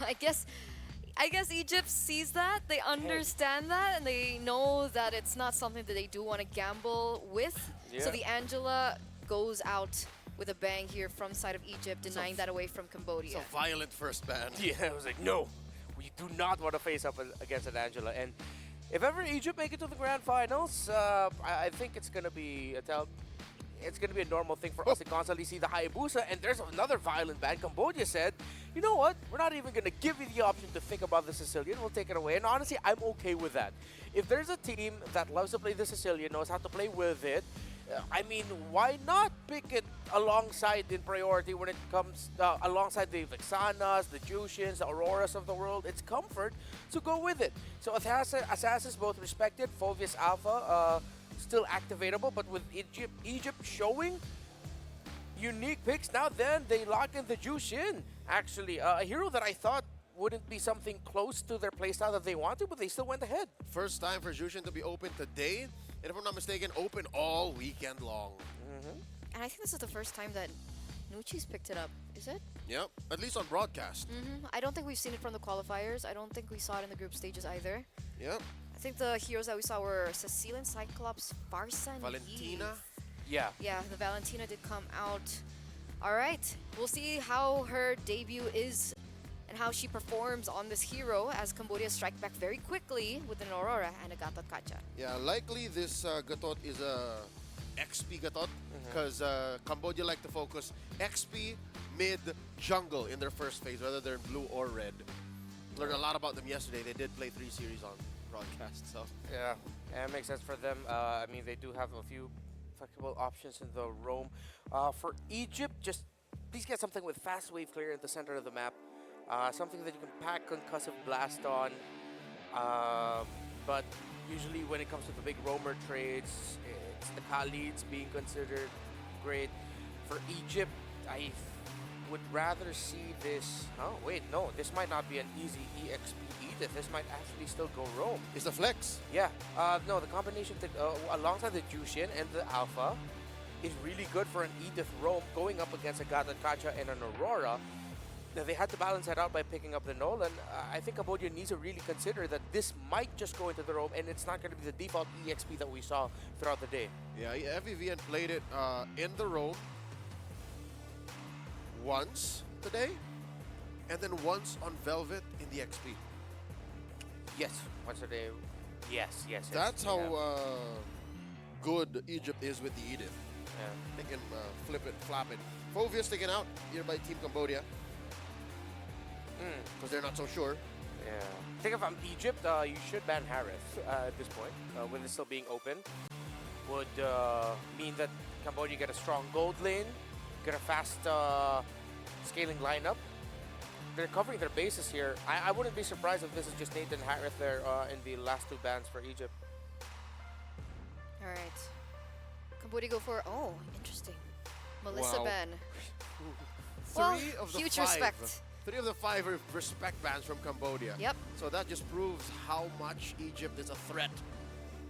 I guess Egypt sees that, they understand that, and they know that it's not something that they do want to gamble with. Yeah. So the Angela goes out with a bang here from side of Egypt, denying that away from Cambodia. It's a violent first ban. Yeah, I was like, no, we do not want to face up against an Angela. And if ever Egypt make it to the grand finals, I think it's gonna be a normal thing for us to constantly see the Hayabusa. And there's another violent ban. Cambodia said, you know what? We're not even gonna give you the option to think about the Sicilian. We'll take it away. And honestly, I'm okay with that. If there's a team that loves to play the Sicilian, knows how to play with it, I mean, why not pick it alongside in priority when it comes alongside the Vexanas, the Jushians, the Auroras of the world? It's comfort to go with it. So Assassins both respected. Fulvius Alpha still activatable, but with Egypt showing unique picks now, then they lock in the Jushin. Actually, a hero that I thought wouldn't be something close to their playstyle that they wanted, but they still went ahead. First time for Jushin to be open today, and if I'm not mistaken, open all weekend long. And I think this is the first time that Nucci's picked it up, is it? Yep, at least on broadcast. I don't think we've seen it from the qualifiers. I don't think we saw it in the group stages either. Yep. I think the heroes that we saw were Cecilian, Cyclops, Barca, and Valentina. Eve. Yeah. Yeah, the Valentina did come out. All right, we'll see how her debut is and how she performs on this hero as Cambodia strike back very quickly with an Aurora and a Gatot Kacha. Yeah, likely this Gatot is a XP Gatot because Cambodia like to focus XP, mid, jungle in their first phase, whether they're in blue or red. Learned a lot about them yesterday. They did play 3 series on broadcast, so. Yeah, and it makes sense for them. I mean, they do have a few flexible options in the roam. For Egypt, just please get something with fast wave clear in the center of the map. Something that you can pack concussive blast on. But usually when it comes to the big roamer trades, it's the Khalids being considered great. For Egypt, I would rather see this. Oh, wait, no, this might not be an easy EXP Edith. This might actually still go roam. It's the flex. Yeah, no, the combination alongside the Jushin and the Alpha is really good for an Edith roam going up against a Gatot Kacha and an Aurora. Now, they had to balance that out by picking up the Nolan. I think Cambodia needs to really consider that this might just go into the roam and it's not going to be the default EXP that we saw throughout the day. Yeah, FEVN played it in the roam once today, and then once on Velvet in the XP. Yes, once a day. Yes. That's yeah. how good Egypt is with the Edith. Yeah. They can flip it, flap it. Fulvius taken out here by Team Cambodia because they're not so sure. Yeah. I think if I'm Egypt, you should ban Harith at this point, with it still being open. Would mean that Cambodia get a strong gold lane, get a fast scaling lineup. They're covering their bases here. I wouldn't be surprised if this is just Nathan Harith there in the last 2 bans for Egypt. All right. Cambodia go for, oh, interesting. Melissa Wow. ban. Three of the huge five. respect. 3 of the 5 are respect bans from Cambodia. Yep. So that just proves how much Egypt is a threat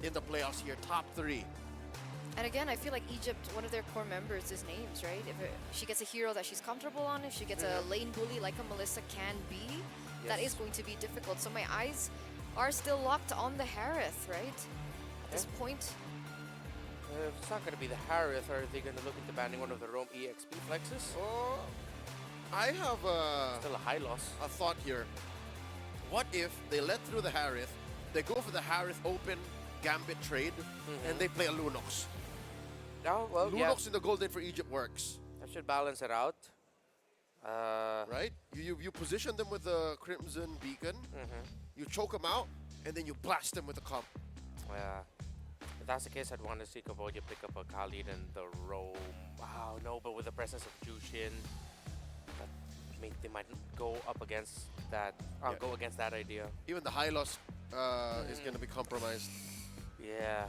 in the playoffs here. Top 3. And again, I feel like Egypt, one of their core members is names, right? If she gets a hero that she's comfortable on, if she gets a lane bully like a Melissa can be, that is going to be difficult. So my eyes are still locked on the Harith, right? At this point. If it's not going to be the Harith, are they going to look into banning one of the Rome EXP flexes? Oh, I have Still a high loss. a thought here. What if they let through the Harith, they go for the Harith open Gambit trade, and they play a Lunox? Oh, well, yeah. Lunox in the gold lane for Egypt works. That should balance it out. Right? You position them with the Crimson Beacon, you choke them out, and then you blast them with the comp. Yeah. If that's the case, I'd want to see Cambodia pick up a Khalid and the Rome. Wow, no, but with the presence of Jushin, they might go up against that. Go against that idea. Even the high loss is going to be compromised. Yeah.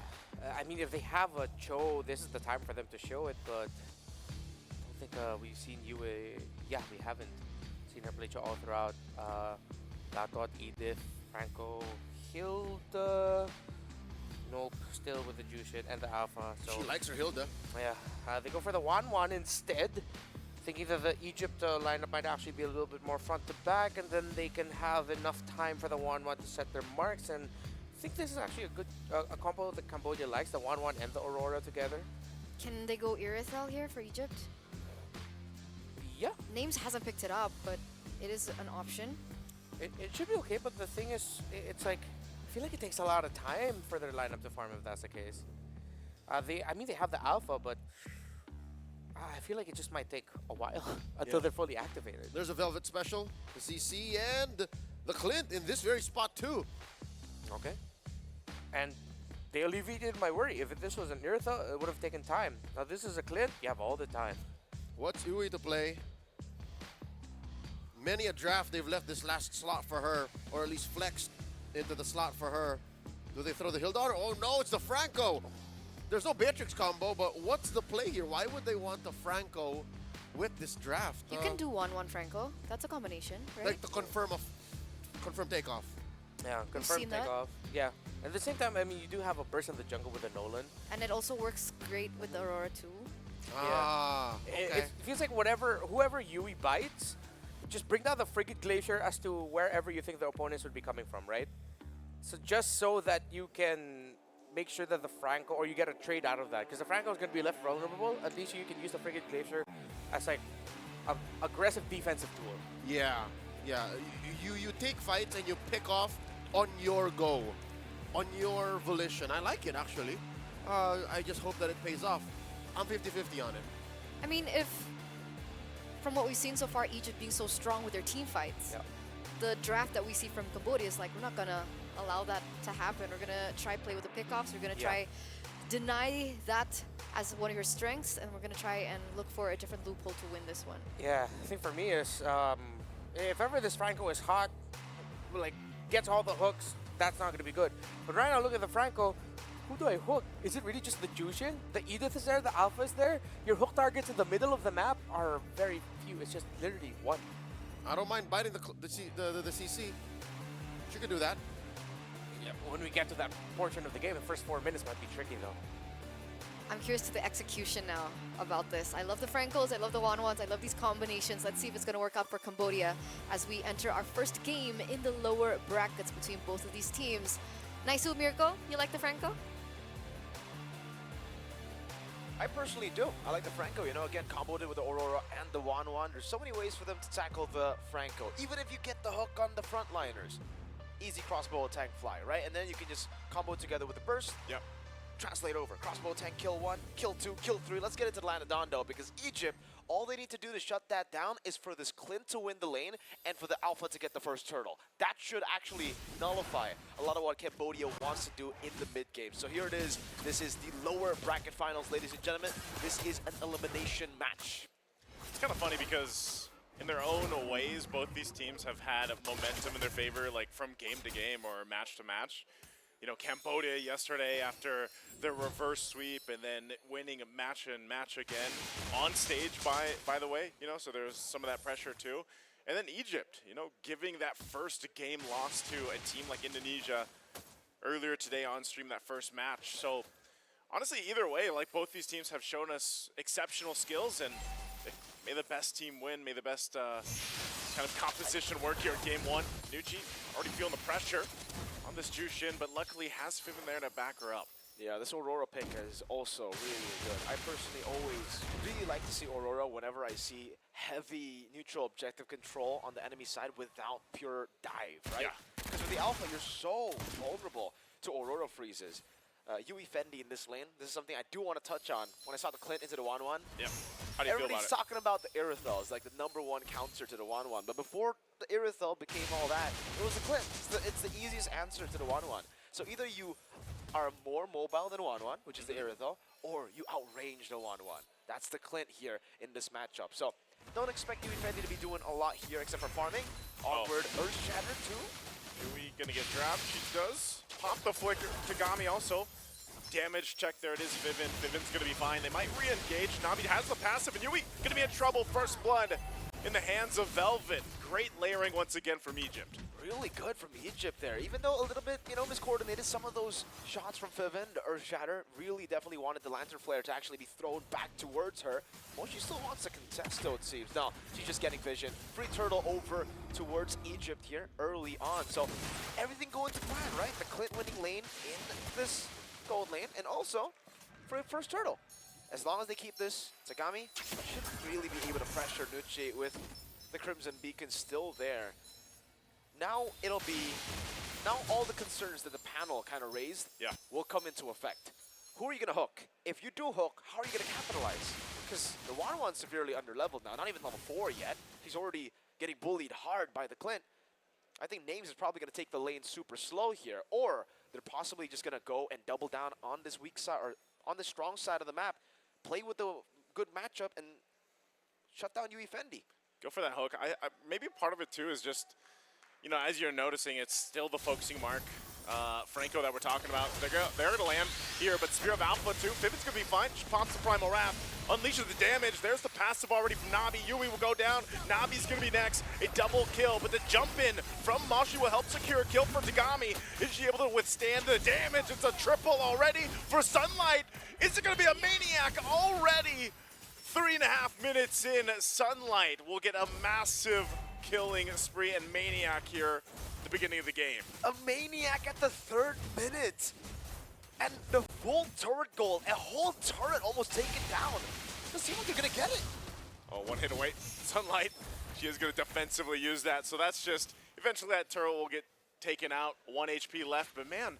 I mean, if they have a Cho, this is the time for them to show it, but I don't think we've seen Yue. Yeah, we haven't seen her play Cho all throughout. Gatot, Edith, Franco, Hilda. Nope, still with the Jushin and the Alpha. So She likes her Hilda. yeah, they go for the 1-1 instead. thinking that the Egypt lineup might actually be a little bit more front to back, and then they can have enough time for the 1-1 to set their marks. And I think this is actually a good a combo that Cambodia likes, the 1-1 and the Aurora together. Can they go Irithel here for Egypt? Yeah, Names hasn't picked it up, but it is an option. it should be okay, but the thing is, it's like, I feel like it takes a lot of time for their lineup to farm if that's the case. I mean, they have the alpha, but I feel like it just might take a while until they're fully activated. There's a Velvet Special, the CC, and the Clint in this very spot too. Okay. And they alleviated my worry. If this was an Irithel, it would have taken time. Now this is a Clint, you have all the time. What's Yui to play? Many a draft they've left this last slot for her, or at least flexed into the slot for her. Do they throw the Hildar? Oh no, it's the Franco! There's no Beatrix combo, but what's the play here? Why would they want the Franco with this draft? You can do 1-1 Franco. That's a combination, right? Like to confirm takeoff. Yeah, confirm seen that? takeoff. Yeah. At the same time, I mean, you do have a burst in the jungle with a Nolan. And it also works great with the Aurora too. Ah, okay. It feels like whoever Yui bites, just bring down the Frigate Glacier as to wherever you think the opponents would be coming from, right? So just so that you can make sure that the Franco, or you get a trade out of that, because the Franco is going to be left vulnerable. At least you can use the Frigate Glacier as like an aggressive defensive tool. Yeah, yeah. You take fights and you pick off on your go, on your volition. I like it actually. I just hope that it pays off. I'm 50-50 on it. I mean, if from what we've seen so far, Egypt being so strong with their team fights, the draft that we see from Cambodia is like, we're not gonna allow that to happen. We're gonna try play with the pickoffs. We're gonna try deny that as one of your strengths, and we're gonna try and look for a different loophole to win this one. Yeah, I think for me is if ever this Franco is hot, like gets all the hooks, that's not gonna be good. But right now, look at the Franco. Who do I hook? Is it really just the Jushin? The Edith is there, the Alpha is there. Your hook targets in the middle of the map are very few. It's just literally one. I don't mind biting the CC. She could do that. Yeah, when we get to that portion of the game, the first 4 minutes might be tricky though. I'm curious to the execution now about this. I love the Francos, I love the 1-1s, I love these combinations. Let's see if it's gonna work out for Cambodia as we enter our first game in the lower brackets between both of these teams. Nice move, Mirko. You like the Franco? I personally do. I like the Franco. You know, again, comboed it with the Aurora and the 1-1. There's so many ways for them to tackle the Franco. Even if you get the hook on the frontliners. Easy crossbow attack fly, right? And then you can just combo it together with the burst. Yep. Translate over. Crossbow tank, kill 1, kill 2, kill 3. Let's get into the land of Dondo because Egypt, all they need to do to shut that down is for this Clint to win the lane and for the Alpha to get the first turtle. That should actually nullify a lot of what Cambodia wants to do in the mid-game. So here it is. This is the lower bracket finals, ladies and gentlemen. This is an elimination match. It's kind of funny because in their own ways, both these teams have had a momentum in their favor, like from game to game or match to match. You know, Cambodia yesterday after their reverse sweep and then winning a match and match again on stage, by the way, you know, so there's some of that pressure too. And then Egypt, you know, giving that first game loss to a team like Indonesia earlier today on stream, that first match. So honestly, either way, like both these teams have shown us exceptional skills, and may the best team win, may the best kind of composition work here in game one. Nucci already feeling the pressure on this Jushin, but luckily has Fiven there to back her up. Yeah, this Aurora pick is also really, really good. I personally always really like to see Aurora whenever I see heavy neutral objective control on the enemy side without pure dive, right? Yeah. Because with the Alpha, you're so vulnerable to Aurora freezes. Yui Fendi in this lane, this is something I do want to touch on. When I saw the Clint into the 1-1, Yep. How do you feel about everybody's it? talking about the Irithel as like the #1 counter to the 1-1. But before the Irithel became all that, it was the Clint. It's the easiest answer to the 1-1. So either you are more mobile than 1-1, which is the Irithel, or you outrange the 1-1. That's the Clint here in this matchup. So don't expect Yui Fendi to be doing a lot here except for farming. Onward, Earth Shatter too. Yui gonna get dropped. She does. Pop the flicker. Tagami also. Damage check, there it is, Fiven. Fiven's gonna be fine. They might re-engage. Nami has the passive, and Yui gonna be in trouble. First blood in the hands of Velvet. Great layering once again from Egypt. Really good from Egypt there. Even though a little bit, miscoordinated, some of those shots from Fiven or Shatter really definitely wanted the Lantern Flare to actually be thrown back towards her. Well, she still wants to contest, though, it seems. No, she's just getting vision. Free Turtle over towards Egypt here early on. So everything going to plan, right? The Clint winning lane in this gold lane, and also for first Turtle. As long as they keep this, Tagami should really be able to pressure Nucci with the Crimson Beacon still there. Now all the concerns that the panel kind of raised will come into effect. Who are you going to hook? If you do hook, how are you going to capitalize? Because the Wanwan's severely underleveled now, not even level 4 yet. He's already getting bullied hard by the Clint. I think Names is probably going to take the lane super slow here, or they're possibly just going to go and double down on this weak side, or on the strong side of the map, play with the good matchup, and shut down UE Fendi. Go for that hook. Maybe part of it too is just, as you're noticing, it's still the focusing mark. Franco that we're talking about. They're going to land here, but Spear of Alpha too. Pivot's going to be fine. She pops the Primal Wrath, unleashes the damage. There's the passive already from Nabi. Yui will go down. Nabi's going to be next. A double kill, but the jump in from Moshi will help secure a kill for Tagami. Is she able to withstand the damage? It's a triple already for Sunlight. Is it going to be a Maniac already? 3.5 minutes in, Sunlight will get a massive killing spree and Maniac here at the beginning of the game. A Maniac at the 3rd minute. And the full turret goal, a whole turret almost taken down. Doesn't seem like they're going to get it. Oh, one hit away. Sunlight, she is going to defensively use that. So that's just, eventually that turret will get taken out. 1 HP left, but man,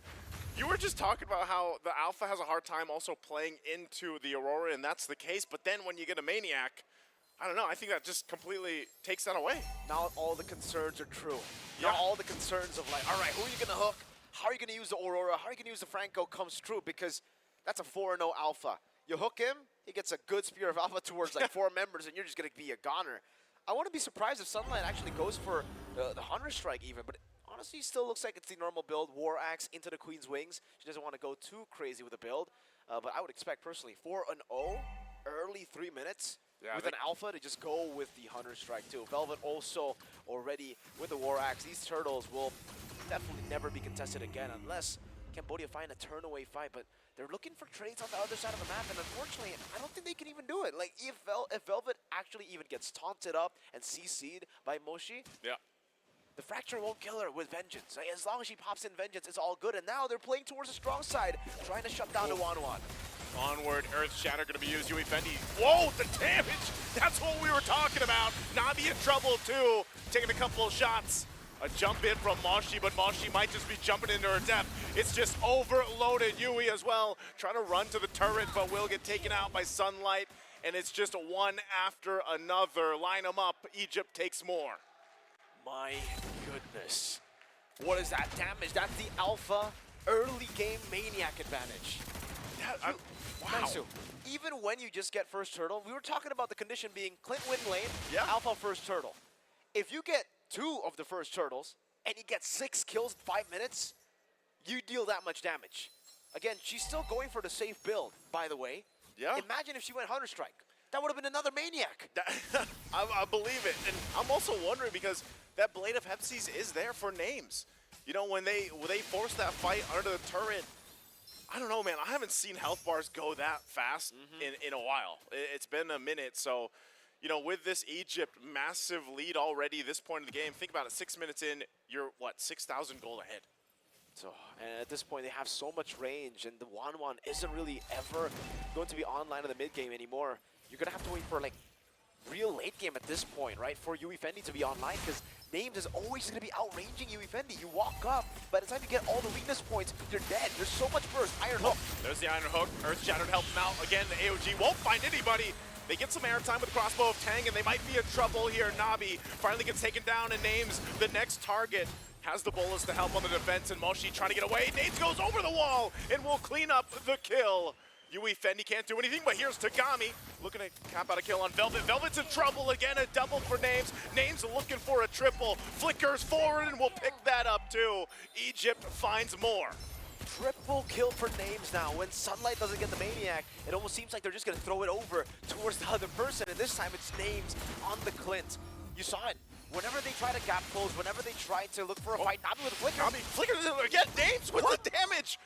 you were just talking about how the Alpha has a hard time also playing into the Aurora, and that's the case. But then when you get a Maniac, I don't know, I think that just completely takes that away. Now all the concerns are true. Yeah. Now all the concerns of like, all right, who are you going to hook? How are you going to use the Aurora? How are you going to use the Franco comes true, because that's a 4-0 Alpha. You hook him, he gets a good Spear of Alpha towards like 4 members, and you're just going to be a goner. I wouldn't be surprised if Sunlight actually goes for the Hunter Strike even, but honestly, still looks like it's the normal build. War Axe into the Queen's Wings. She doesn't want to go too crazy with the build, but I would expect personally 4-0, early 3 minutes. Yeah, with an Alpha to just go with the Hunter Strike too. Velvet also already with the War Axe. These turtles will definitely never be contested again unless Cambodia find a turn away fight, but they're looking for trades on the other side of the map, and unfortunately, I don't think they can even do it. Like, if Velvet actually even gets taunted up and CC'd by Moshi, the Fracture won't kill her with Vengeance. Like, as long as she pops in Vengeance, it's all good, and now they're playing towards the strong side, trying to shut down the Wanwan. Onward, Earth Shatter going to be used. Yui Fendi. Whoa, the damage! That's what we were talking about. Nabi in trouble too, taking a couple of shots. A jump in from Moshi, but Moshi might just be jumping into her depth. It's just overloaded. Yui as well, trying to run to the turret, but will get taken out by Sunlight. And it's just one after another. Line them up. Egypt takes more. My goodness. What is that damage? That's the Alpha early game Maniac advantage. Wow. Nice. Even when you just get first turtle, we were talking about the condition being Clint win lane, Alpha first turtle. If you get 2 of the first turtles and you get 6 kills in 5 minutes, you deal that much damage. Again, she's still going for the safe build, by the way. Yeah. Imagine if she went Hunter Strike. That would have been another Maniac. I believe it. And I'm also wondering, because that Blade of Hepsies is there for Names. You know, when they force that fight under the turret, I don't know, man. I haven't seen health bars go that fast in a while. It's been a minute. So, you know, with this Egypt massive lead already this point in the game, think about it, 6 minutes in, you're, what, 6,000 gold ahead. So, and at this point, they have so much range, and the Wanwan isn't really ever going to be online in the mid game anymore. You're going to have to wait for, like, real late game at this point, right, for UE Fendi to be online, because Names is always going to be outranging UE Fendi. You walk up, by the time you get all the weakness points, you're dead. There's so much burst. Iron Hook. There's the Iron Hook. Earth Shatter to help him out. Again, the AOG won't find anybody. They get some airtime with Crossbow of Tang, and they might be in trouble here. Nabi finally gets taken down and Names the next target. Has the bullets to help on the defense, and Moshi trying to get away. Names goes over the wall and will clean up the kill. UE Fendi can't do anything, but here's Tagami looking to cap out a kill on Velvet. Velvet's in trouble again, a double for Names. Names looking for a triple. Flickers forward and will pick that up too. Egypt finds more. triple kill for names now. When Sunlight doesn't get the Maniac, it almost seems like they're just going to throw it over towards the other person, and this time it's names on the Clint. You saw it. Whenever they try to gap close, whenever they try to look for a fight, Nami with a flicker. Nami flickers it again, names with the damage.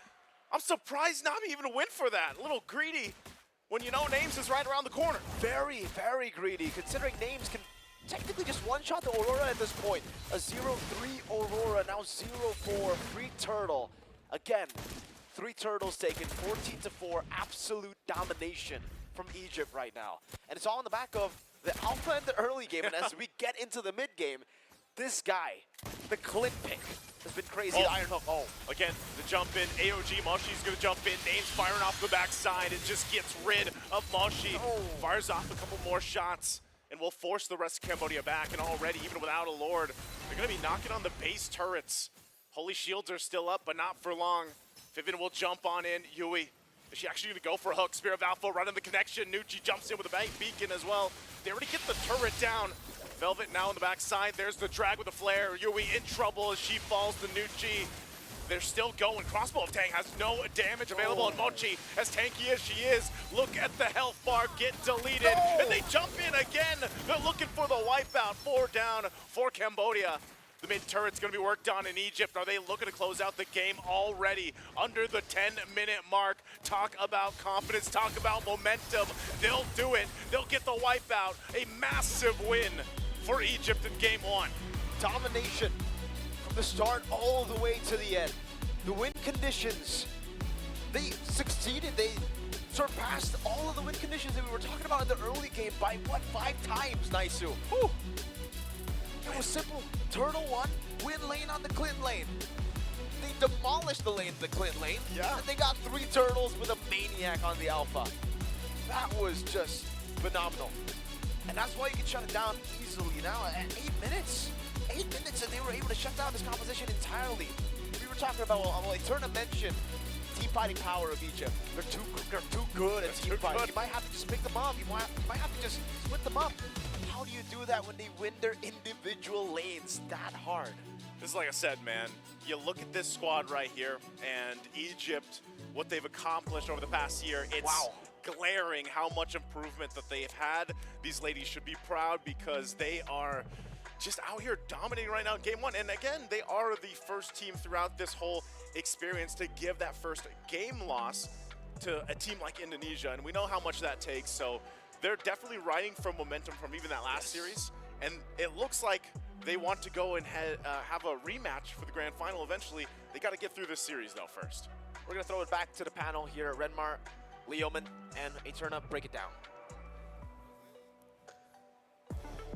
I'm surprised Nami even went for that. A little greedy when you know names is right around the corner. Very, very greedy, considering names can technically just one-shot the Aurora at this point. A 0-3 Aurora, now 0-4, free Turtle. Again, 3 turtles taken, 14-4, absolute domination from Egypt right now. And it's all on the back of the alpha in the early game, and as we get into the mid game, this guy, the Clint pick, has been crazy. Oh. The Iron Hook, Again, the jump in, AOG, Moshi's gonna jump in, names firing off the backside, and just gets rid of Moshi. Fires off a couple more shots, and will force the rest of Cambodia back, and already, even without a Lord, they're gonna be knocking on the base turrets. Holy Shields are still up, but not for long. Vivian will jump on in, Yui. Is she actually gonna go for a hook? Spear of Alpha running the connection. Nucci jumps in with a bank beacon as well. They already get the turret down. Velvet now on the backside. There's the drag with the flare. Yui in trouble as she falls to Nucci. They're still going. Crossbow of Tang has no damage available. And Mochi, as tanky as she is, look at the health bar get deleted. And they jump in again. They're looking for the wipeout. 4 down for Cambodia. The mid turret's going to be worked on in Egypt. Are they looking to close out the game already under the 10-minute mark? Talk about confidence, talk about momentum. They'll do it. They'll get the wipeout. A massive win for Egypt in game 1. domination from the start all the way to the end. The win conditions, they succeeded. They surpassed all of the win conditions that we were talking about in the early game by, what, 5 times, Naisu? Whew. It was simple. Turtle won, win lane on the Clint lane. They demolished the lane, the Clint lane. Yeah. And they got 3 turtles with a Maniac on the Alpha. That was just phenomenal. And that's why you can shut it down easily now at 8 minutes. 8 minutes, and they were able to shut down this composition entirely. We were talking about, well, Eterna mentioned team fighting power of Egypt. They're too good at team fighting. You might have to just pick them up. You might have to just split them up. How do you do that when they win their individual lanes that hard? This is like I said, man. You look at this squad right here, and Egypt, what they've accomplished over the past year, it's glaring how much improvement that they've had. These ladies should be proud because they are just out here dominating right now in game 1. And again, they are the first team throughout this whole experience to give that first game loss to a team like Indonesia. And we know how much that takes, so they're definitely riding from momentum from even that last series. And it looks like they want to go and have a rematch for the grand final eventually. They got to get through this series, though, first. We're going to throw it back to the panel here. Renmar, Leoman, and Eterna, break it down.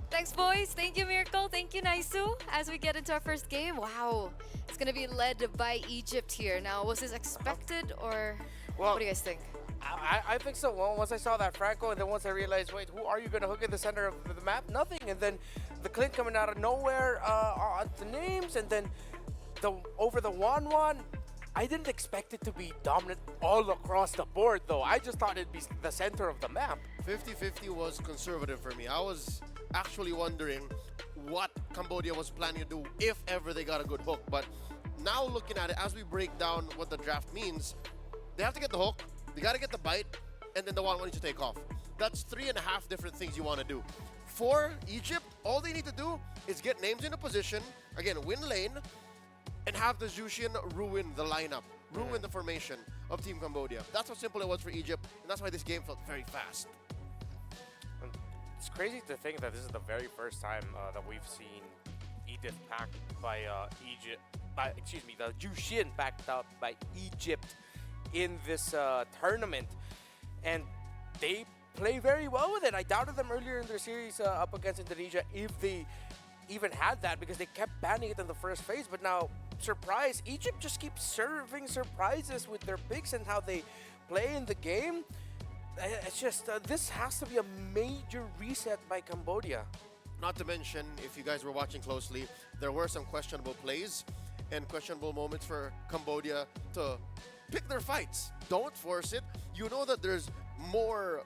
Thanks, boys. Thank you, Miracle. Thank you, Naisu. As we get into our first game, wow. It's going to be led by Egypt here. Now, was this expected or what do you guys think? I think so. Well, once I saw that Franco, and then once I realized, wait, who are you going to hook in the center of the map? Nothing. And then the Clint coming out of nowhere on the names, and then over the 1-1. I didn't expect it to be dominant all across the board, though. I just thought it'd be the center of the map. 50-50 was conservative for me. I was actually wondering what Cambodia was planning to do if ever they got a good hook. But now looking at it, as we break down what the draft means, they have to get the hook, they got to get the bite, and then the 1-1 needs to take off. That's 3.5 different things you want to do. For Egypt, all they need to do is get names in a position, again, win lane, and have the Zushin ruin the lineup, ruin the formation of Team Cambodia. That's how simple it was for Egypt, and that's why this game felt very fast. It's crazy to think that this is the very first time that we've seen Edith packed by the Jushin backed up by Egypt in this tournament, and they play very well with it. I doubted them earlier in their series up against Indonesia if they even had that, because they kept banning it in the first phase. But now, surprise, Egypt just keeps serving surprises with their picks and how they play in the game. It's just, this has to be a major reset by Cambodia. Not to mention, if you guys were watching closely, there were some questionable plays and questionable moments for Cambodia to pick their fights. Don't force it. You know that there's more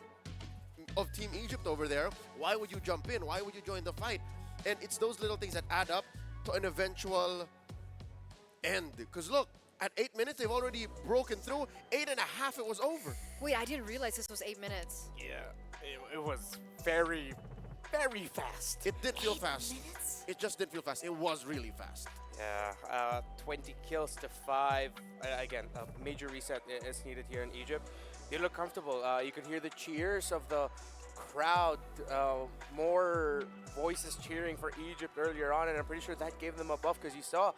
of Team Egypt over there. Why would you jump in? Why would you join the fight? And it's those little things that add up to an eventual end. Because look, At 8 minutes, they've already broken through. 8.5, it was over. Wait, I didn't realize this was 8 minutes. Yeah, it was very, very fast. It did feel fast. Minutes? It just didn't feel fast. It was really fast. Yeah, 20 kills to 5. Again, a major reset is needed here in Egypt. They look comfortable. You can hear the cheers of the crowd, more voices cheering for Egypt earlier on, and I'm pretty sure that gave them a buff because you saw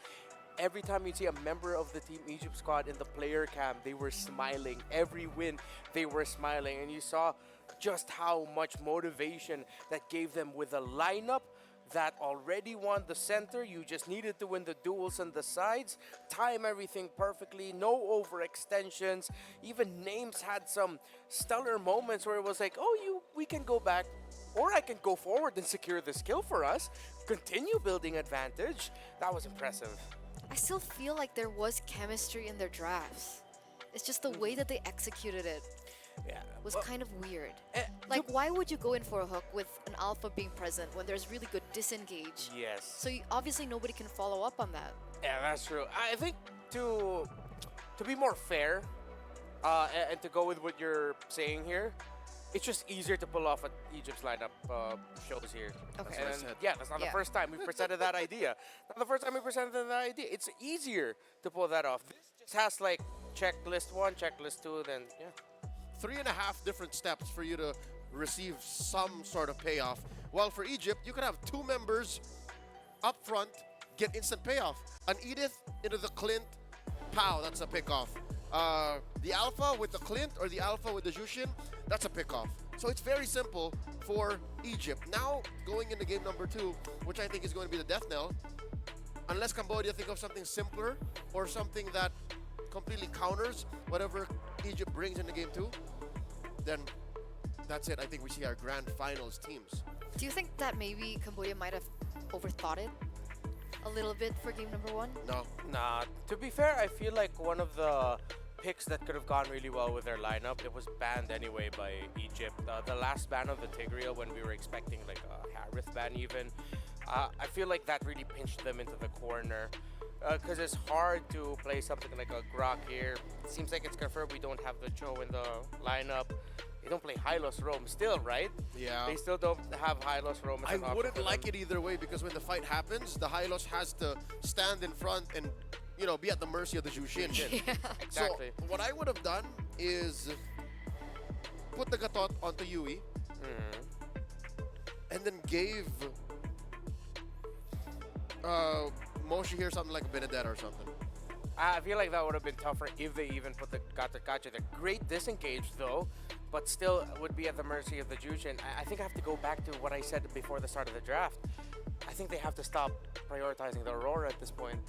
every time you see a member of the Team Egypt squad in the player cam, they were smiling. Every win, they were smiling, and you saw just how much motivation that gave them with a lineup that already won the center. You just needed to win the duels on the sides, time everything perfectly, no overextensions. Even Names had some stellar moments where it was like, oh, we can go back, or I can go forward and secure this kill for us, continue building advantage. That was impressive. I still feel like there was chemistry in their drafts. It's just the way that they executed it Yeah, was kind of weird. eh, Like, why would you go in for a hook with an alpha being present when there's really good disengage? yes. So obviously nobody can follow up on that. Yeah, that's true. I think to be more fair, and to go with what you're saying here, it's just easier to pull off what Egypt's lineup shows here. Okay. That's what I And said. yeah, that's not the Yeah. first time we presented that idea. Not the first time we presented that idea. It's easier to pull that off. This just has like checklist 1, checklist 2, then yeah. 3.5 different steps for you to receive some sort of payoff. While for Egypt, you could have 2 members up front get instant payoff. An Edith into the Clint, pow, that's a pick-off. The Alpha with the Clint or the Alpha with the Jushin, that's a pick-off. So it's very simple for Egypt. Now, going into game number 2, which I think is going to be the death knell, unless Cambodia think of something simpler or something that completely counters whatever Egypt brings into game 2, then that's it. I think we see our grand finals teams. Do you think that maybe Cambodia might have overthought it a little bit for game number 1? No. Nah, to be fair, I feel like one of the picks that could have gone really well with their lineup, it was banned anyway by Egypt. The last ban of the Tigreal, when we were expecting like a Harith ban even, I feel like that really pinched them into the corner. Because it's hard to play something like a Grok here. It seems like it's confirmed we don't have the Cho in the lineup. They don't play Hylos Rome still, right? Yeah. They still don't have Hylos Rome as I an option wouldn't for like them. it either way because when the fight happens, the Hylos has to stand in front and, you know, be at the mercy of the Jushin. Exactly. So what I would have done is put the Gatot onto Yui and then gave Moshi here something like Benedetta or something. I feel like that would have been tougher if they even put the Gata. They're great disengage though, but still would be at the mercy of the Jushin. I think I have to go back to what I said before the start of the draft. I think they have to stop prioritizing the Aurora at this point.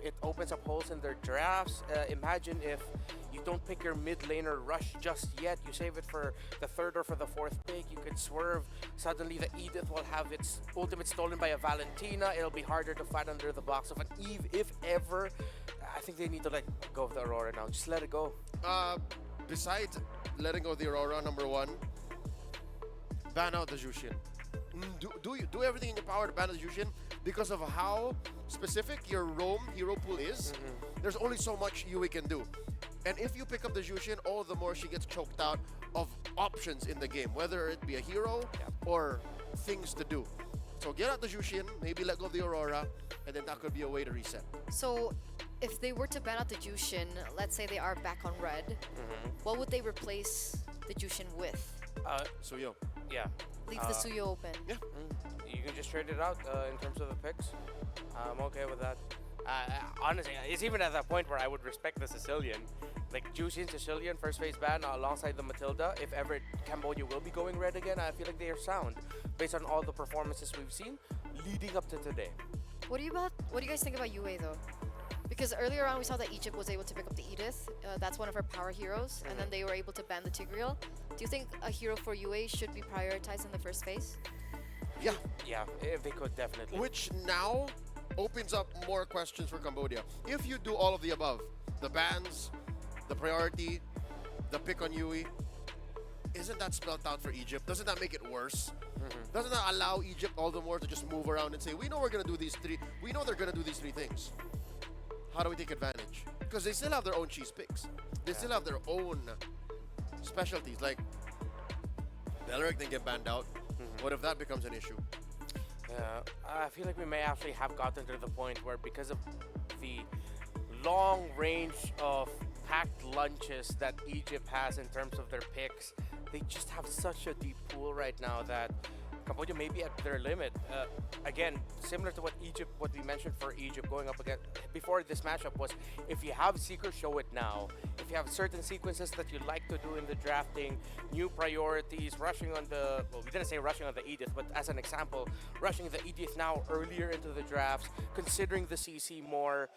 It opens up holes in their drafts. Imagine if you don't pick your mid laner rush just yet. You save it for the 3rd or for the 4th pick. You could swerve. Suddenly the Edith will have its ultimate stolen by a Valentina. It'll be harder to fight under the box of an Eve, if ever. I think they need to let go of the Aurora now. Just let it go. Besides letting go of the Aurora, number 1, ban out the Jushin. Do everything in your power to ban the Jushin because of how specific your Rome hero pool is. There's only so much Yui can do. And if you pick up the Jushin, all the more she gets choked out of options in the game, whether it be a hero or things to do. So get out the Jushin, maybe let go of the Aurora, and then that could be a way to reset. So if they were to ban out the Jushin, let's say they are back on red, what would they replace the Jushin with? So yo, Yeah. Leave the Suyo open. yeah. You can just trade it out in terms of the picks. I'm okay with that. Honestly, it's even at that point where I would respect the Sicilian. Like Jushin, Sicilian, first phase ban alongside the Matilda. If ever Cambodia will be going red again, I feel like they are sound based on all the performances we've seen leading up to today. What do you guys think about UA though? Because earlier on we saw that Egypt was able to pick up the Edith. That's one of her power heroes, and then they were able to ban the Tigreal. Do you think a hero for UA should be prioritized in the first phase? Yeah, Yeah, if they could, definitely. which now opens up more questions for Cambodia. If you do all of the above, the bans, the priority, the pick on Yui, isn't that spelled out for Egypt? Doesn't that make it worse? Doesn't that allow Egypt all the more to just move around and say, we know we're going to do these 3, we know they're going to do these 3 things. how do we take advantage? Because they still have their own cheese picks. They still have their own specialties. Like, Beleric didn't get banned out. What if that becomes an issue? Yeah, I feel like we may actually have gotten to the point where, because of the long range of packed lunches that Egypt has in terms of their picks, they just have such a deep pool right now that Cambodia may be at their limit. Again, similar to what we mentioned for Egypt going up again before this matchup was, if you have Seeker, show it now. If you have certain sequences that you like to do in the drafting, new priorities, rushing on the, well, we didn't say rushing on the Edith, but as an example, rushing the Edith now earlier into the drafts, considering the CC more,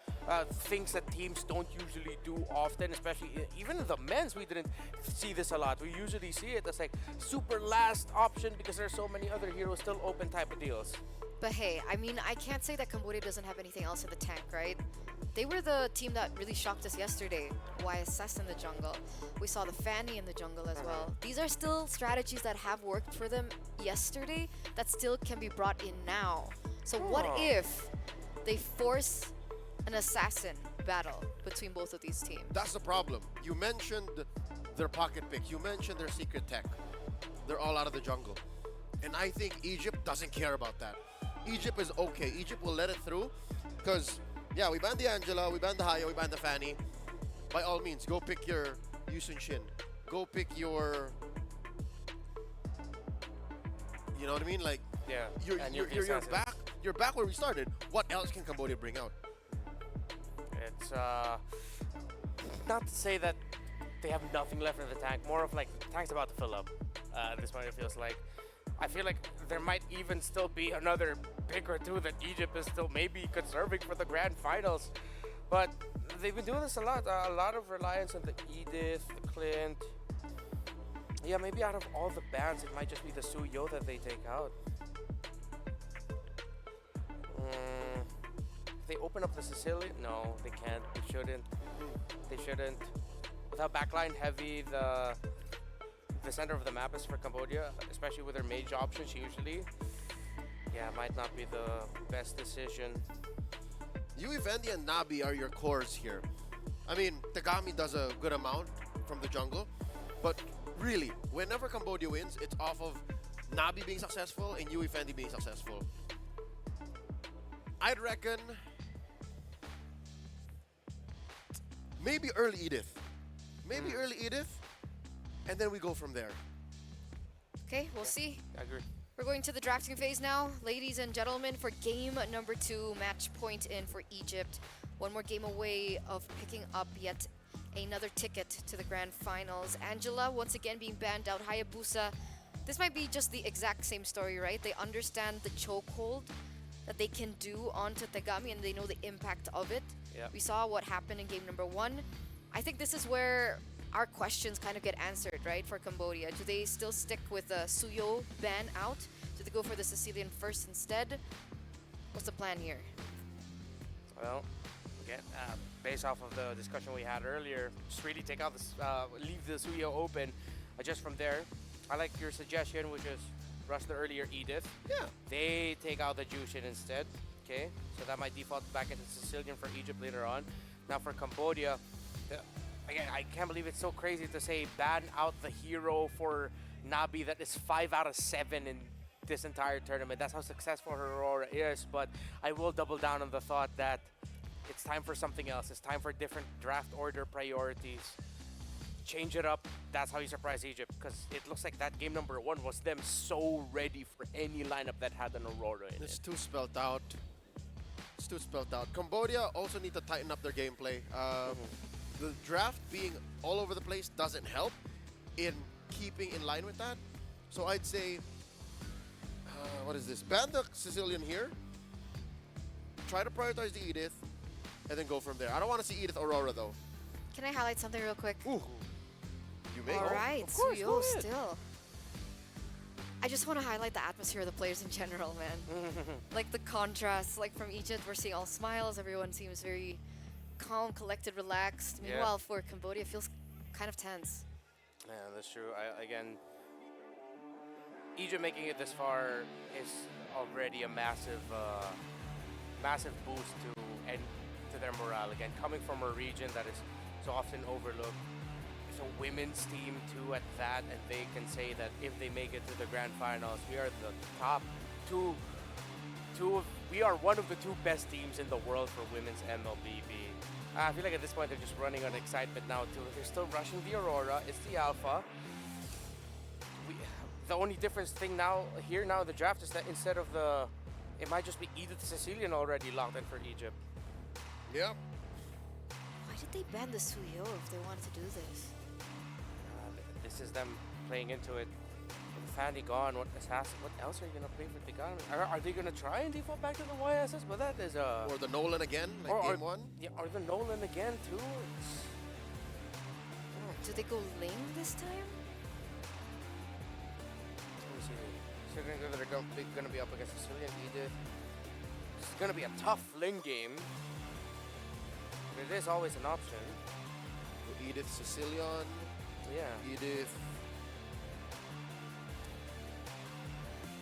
things that teams don't usually do often, especially even in the men's, we didn't see this a lot. We usually see it as like super last option because there's so many other heroes still open type of deals. But hey, I mean, I can't say that Cambodia doesn't have anything else in the tank, right? They were the team that really shocked us yesterday. YSS in the jungle. We saw the Fanny in the jungle as well. These are still strategies that have worked for them yesterday that still can be brought in now. So what if they force an assassin battle between both of these teams? That's the problem. You mentioned their pocket pick. You mentioned their secret tech. They're all out of the jungle. And I think Egypt doesn't care about that. Egypt is okay. Egypt will let it through because, yeah, we banned the Angela, we banned the Haya, we banned the Fanny. By all means, go pick your Yusun Shin. Go pick your... You know what I mean? Like, Yeah. you're back. You're back where we started. What else can Cambodia bring out? It's not to say that they have nothing left in the tank. More of like the tank's about to fill up. At this point, it feels like. I feel like there might even still be another pick or two that Egypt is still maybe conserving for the grand finals. But they've been doing this a lot of reliance on the Edith, the Clint. Yeah, maybe out of all the bans, it might just be the Suyo that they take out. They open up the Sicilian? No, they can't. They shouldn't. They shouldn't. Without backline heavy, the center of the map is for Cambodia, especially with their mage options usually. Yeah, might not be the best decision. Yui, Vendi, and Nabi are your cores here. I mean, Tagami does a good amount from the jungle, but really, whenever Cambodia wins, it's off of Nabi being successful and Yui Fendi being successful. I'd reckon maybe early Edith. Maybe early Edith, and then we go from there. Okay, we'll see. I agree. We're going to the drafting phase now, ladies and gentlemen, for game number 2, match point in for Egypt. One more game away of picking up yet another ticket to the grand finals. Angela once again being banned out. Hayabusa, this might be just the exact same story, right? They understand the chokehold that they can do onto Tagami and they know the impact of it. Yep. We saw what happened in game number 1. I think this is where our questions kind of get answered, right, for Cambodia. Do they still stick with the Suyo ban out? Do they go for the Sicilian first instead? What's the plan here? Well, again, based off of the discussion we had earlier, just really take out this, leave the Suyo open. Just from there, I like your suggestion, which is rush the earlier Edith. Yeah. They take out the Jushin instead. Okay, so that might default back into Sicilian for Egypt later on. Now for Cambodia, again, I can't believe it's so crazy to say ban out the hero for Nabi that is 5 out of 7 in this entire tournament. That's how successful her Aurora is, but I will double down on the thought that it's time for something else. It's time for different draft order priorities. Change it up. That's how you surprise Egypt, because it looks like that game number 1 was them so ready for any lineup that had an Aurora in It's it. too spelled out. It's too spelled out. Cambodia also need to tighten up their gameplay. The draft being all over the place doesn't help in keeping in line with that. So I'd say, what is this? Ban the Sicilian here. Try to prioritize the Edith, and then go from there. I don't want to see Edith Aurora though. Can I highlight something real quick? Ooh. You may. All right, of course, go Suyo ahead. still. I just want to highlight the atmosphere of the players in general, man. Like the contrast, like from Egypt, we're seeing all smiles. Everyone seems very calm, collected, relaxed. Yeah. Meanwhile, for Cambodia, it feels kind of tense. Yeah, that's true. Again, Egypt making it this far is already a massive, massive boost to their morale again. Coming from a region that is so often overlooked, it's a women's team too at that, and they can say that if they make it to the grand finals, we are the top two. We are one of the two best teams in the world for women's MLBB. I feel like at this point they're just running on excitement now too. They're still rushing the Aurora. It's the Alpha. The only difference thing now here now in the draft is that instead of it might just be Edith Sicilian already locked in for Egypt. Yep. Why did they ban the Suyo if they wanted to do this? This is them playing into it. With Fanny gone, what else are you gonna play for Tigana? Are they gonna try and default back to the YSS? But that is Or the Nolan again, like or- game one. yeah, or the Nolan again too. Do they go Ling this time? Let me see. So they're gonna be up against Sicilian Edith. It's gonna be a tough Ling game. But it is always an option. Edith Sicilian, Yeah. Edith.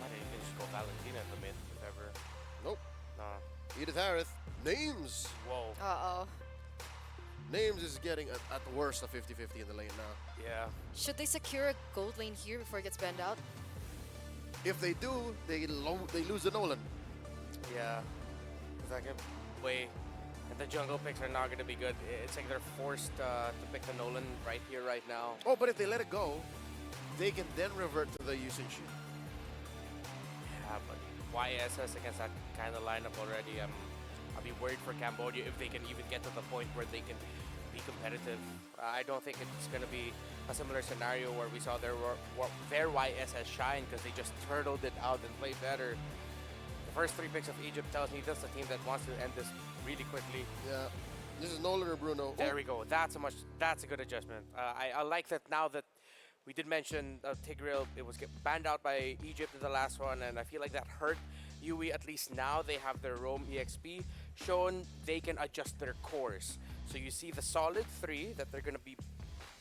Might even just go Valentina in the mid, if ever. Nope. Nah. Edith Harith. Names. Whoa. Uh-oh. Names is getting at worst a 50-50 in the lane now. Yeah. Should they secure a gold lane here before it gets banned out? If they do, they lose the Nolan. Yeah. Because I can way. And the jungle picks are not going to be good. It's like they're forced to pick the Nolan right here, right now. Oh, but if they let it go, they can then revert to the usage. Yeah, but YSS against that kind of lineup already, I'll be worried for Cambodia if they can even get to the point where they can be competitive. I don't think it's going to be a similar scenario where we saw their YSS shine because they just turtled it out and played better. The first 3 picks of Egypt tells me that's a team that wants to end this really quickly. Yeah. This is Nolan or Bruno. There we go. That's a good adjustment. I like that now that we did mention Tigreal. It was banned out by Egypt in the last one, and I feel like that hurt UE. At least now they have their Rome EXP shown. They can adjust their course. So you see the solid 3 that they're gonna be.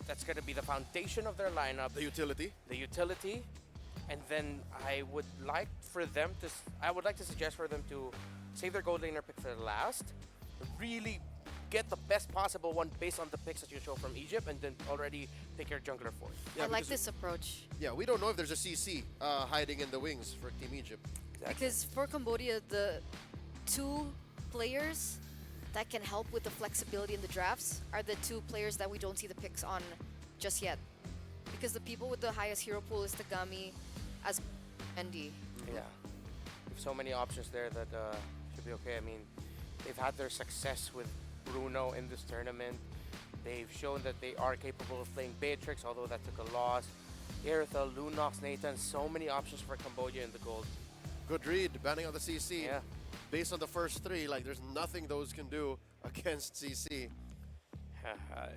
That's gonna be the foundation of their lineup. The utility. The utility, and then I would like to suggest for them to save their gold laner pick for the last. Really get the best possible one based on the picks that you show from Egypt, and then already pick your jungler for it. Yeah, I like because this approach. Yeah, we don't know if there's a CC hiding in the wings for Team Egypt. Because for Cambodia, the 2 players that can help with the flexibility in the drafts are the 2 players that we don't see the picks on just yet. Because the people with the highest hero pool is Tagami as Andy. Yeah, there's so many options there that should be okay. I mean, they've had their success with Bruno in this tournament. They've shown that they are capable of playing Beatrix, although that took a loss. Irithel, Lunox, Nathan, so many options for Cambodia in the gold. Good read, banning out the CC. Yeah. Based on the first 3, like there's nothing those can do against CC.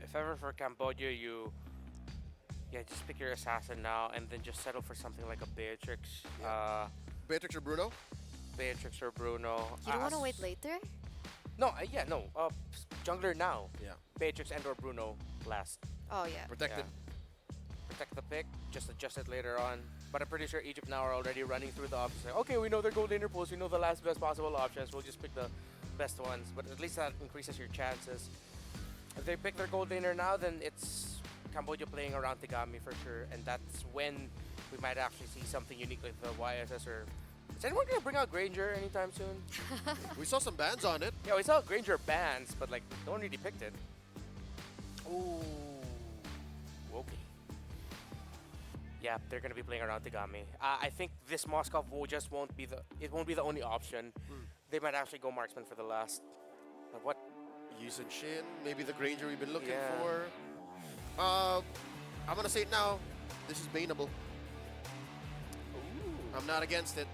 If ever for Cambodia, just pick your assassin now and then just settle for something like a Beatrix. Yeah. Beatrix or Bruno? Beatrix or Bruno. You don't want to wait later? No, jungler now. Yeah. Beatrix and or Bruno last. Oh, yeah. Protected. Protect the pick, just adjust it later on. But I'm pretty sure Egypt now are already running through the options. Like, okay, we know their gold laner pools, we know the last best possible options, we'll just pick the best ones. But at least that increases your chances. If they pick their gold laner now, then it's Cambodia playing around Tigami for sure. And that's when we might actually see something unique like the YSS or... Is anyone going to bring out Granger anytime soon? We saw some bans on it. Yeah, we saw Granger bans, but like, no one really picked it. Ooh. Okay. Yeah, they're gonna be playing around Tigami. I think this Moskov won't be the only option. They might actually go marksman for the last. But what? Yusun Shin, maybe the Granger we've been looking Yeah. for. I'm gonna say it now. This is baneable. Ooh. I'm not against it.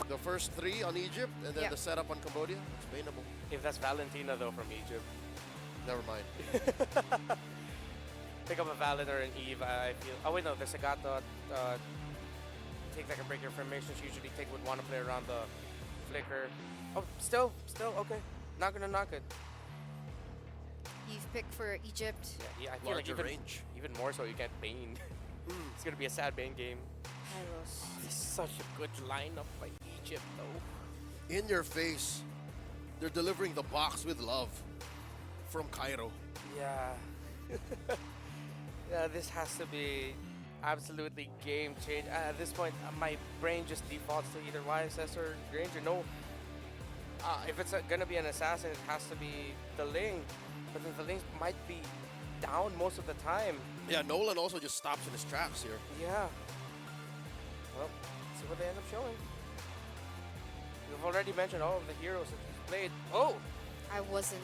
The first 3 on Egypt and then Yeah. the setup on Cambodia, it's baneable. If that's Valentina though from Egypt, Never mind. pick up a Valen or an Eve. I feel. Oh wait, no, the Sagata take that can break your formations. Usually take would want to play around the flicker. Oh, still okay. Not gonna knock it. Eve pick for Egypt. Yeah, I feel like Larger even range. even more so you get Bane. It's gonna be a sad Bane game. Hyros. This is such a good lineup by Egypt though. In your face. They're delivering the box with love from Cairo. Yeah. Yeah, this has to be absolutely game change. At this point, my brain just defaults to either YSS or Granger. No, if it's gonna be an assassin, it has to be the Ling. But then the Ling might be down most of the time. Yeah, Nolan also just stops in his tracks here. Yeah. Well, let's see what they end up showing. You've already mentioned all of the heroes that you've played. Oh, I wasn't.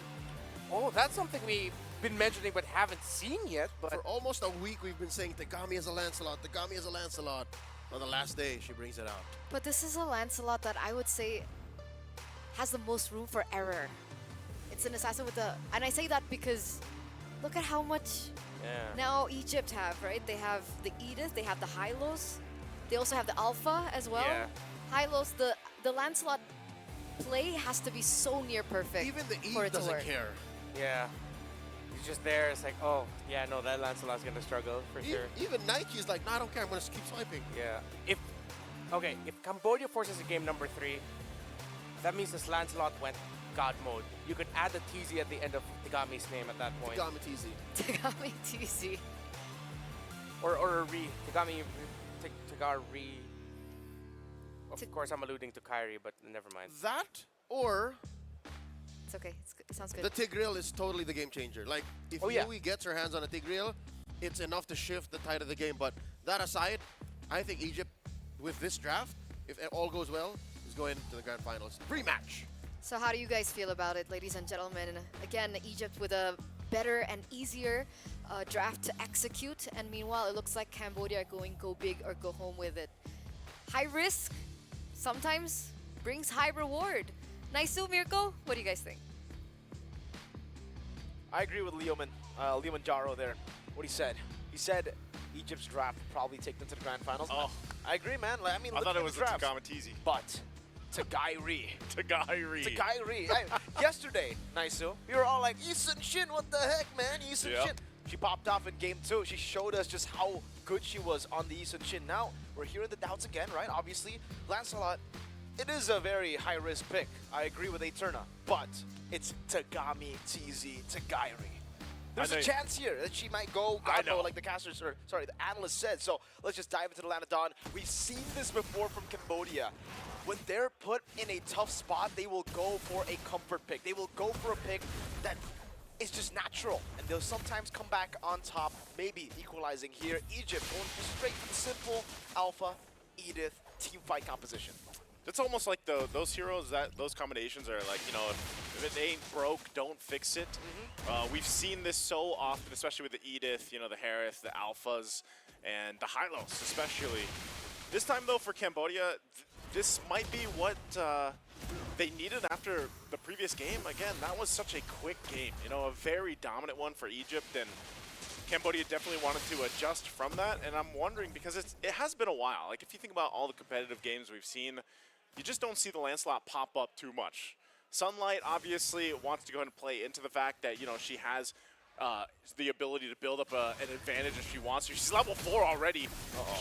oh, that's something we've been mentioning but haven't seen yet. But For almost a week, we've been saying Tegami is a Lancelot, Tegami is a Lancelot. On the last day, she brings it out. But this is a Lancelot that I would say has the most room for error. It's an assassin with a, and I say that because look at how much yeah. now Egypt have, right? They have the Edith, they have the Hylos, they also have the Alpha as well. Yeah. Hylos, the Lancelot play has to be so near perfect. Even the for Eve it to doesn't work. care. Yeah. He's just there. It's like, oh, yeah, no, that Lancelot's gonna struggle for sure. Even Nike's like, no, I don't care, I'm gonna keep swiping. Yeah. If Cambodia forces a game number 3, that means this Lancelot went God mode. You could add the TZ at the end of Tegami's name at that point. Tegami TZ. Tegami TC. Or a re. Tegari. Of course, I'm alluding to Kyrie, but never mind. That, or It's okay. It sounds good. the Tigreal is totally the game changer. Like, if Oh, yeah. Yui gets her hands on a Tigreal, it's enough to shift the tide of the game. But that aside, I think Egypt, with this draft, if all goes well, is going to the grand finals. Rematch. So how do you guys feel about it, ladies and gentlemen? And again, Egypt with a better and easier draft to execute. And meanwhile, it looks like Cambodia are going go big or go home with it. High risk sometimes brings high reward. Naisu, Mirko, what do you guys think? I agree with Leoman Jaro there. What he said. He said Egypt's draft will probably take them to the grand finals. Oh. I agree, man. Like, I mean, I look thought at it was the the drafts. Takamatizi. But Tagairi. Tagairi. Tagairi. Yesterday, Naisu, we were all like, Yisun Shin, what the heck, man? Yisun Yep. Shin. She popped off in game 2. She showed us just how good she was on the Yisun Shin. Now, we're hearing the doubts again, right? Obviously, Lancelot, it is a very high-risk pick. I agree with Eterna. But it's Tagami TZ Tagairi. There's a chance here that she might go I God mode know. like the casters, or sorry, the analyst said. So let's just dive into the Land of Dawn. We've seen this before from Cambodia. When they're put in a tough spot, they will go for a comfort pick. They will go for a pick that is just natural, and they'll sometimes come back on top, maybe equalizing here. Egypt going straight for the simple Alpha, Edith, team fight composition. It's almost like those heroes, those combinations are like, you know, if it ain't broke, don't fix it. We've seen this so often, especially with the Edith, you know, the Harith, the Alphas, and the Hylos especially. This time though for Cambodia, this might be what they needed after the previous game. Again, that was such a quick game, you know, a very dominant one for Egypt, and Cambodia definitely wanted to adjust from that. And I'm wondering, because it has been a while, like if you think about all the competitive games we've seen, you just don't see the Lancelot pop up too much. Sunlight obviously wants to go ahead and play into the fact that, you know, she has the ability to build up an advantage if she wants to. She's level 4 already.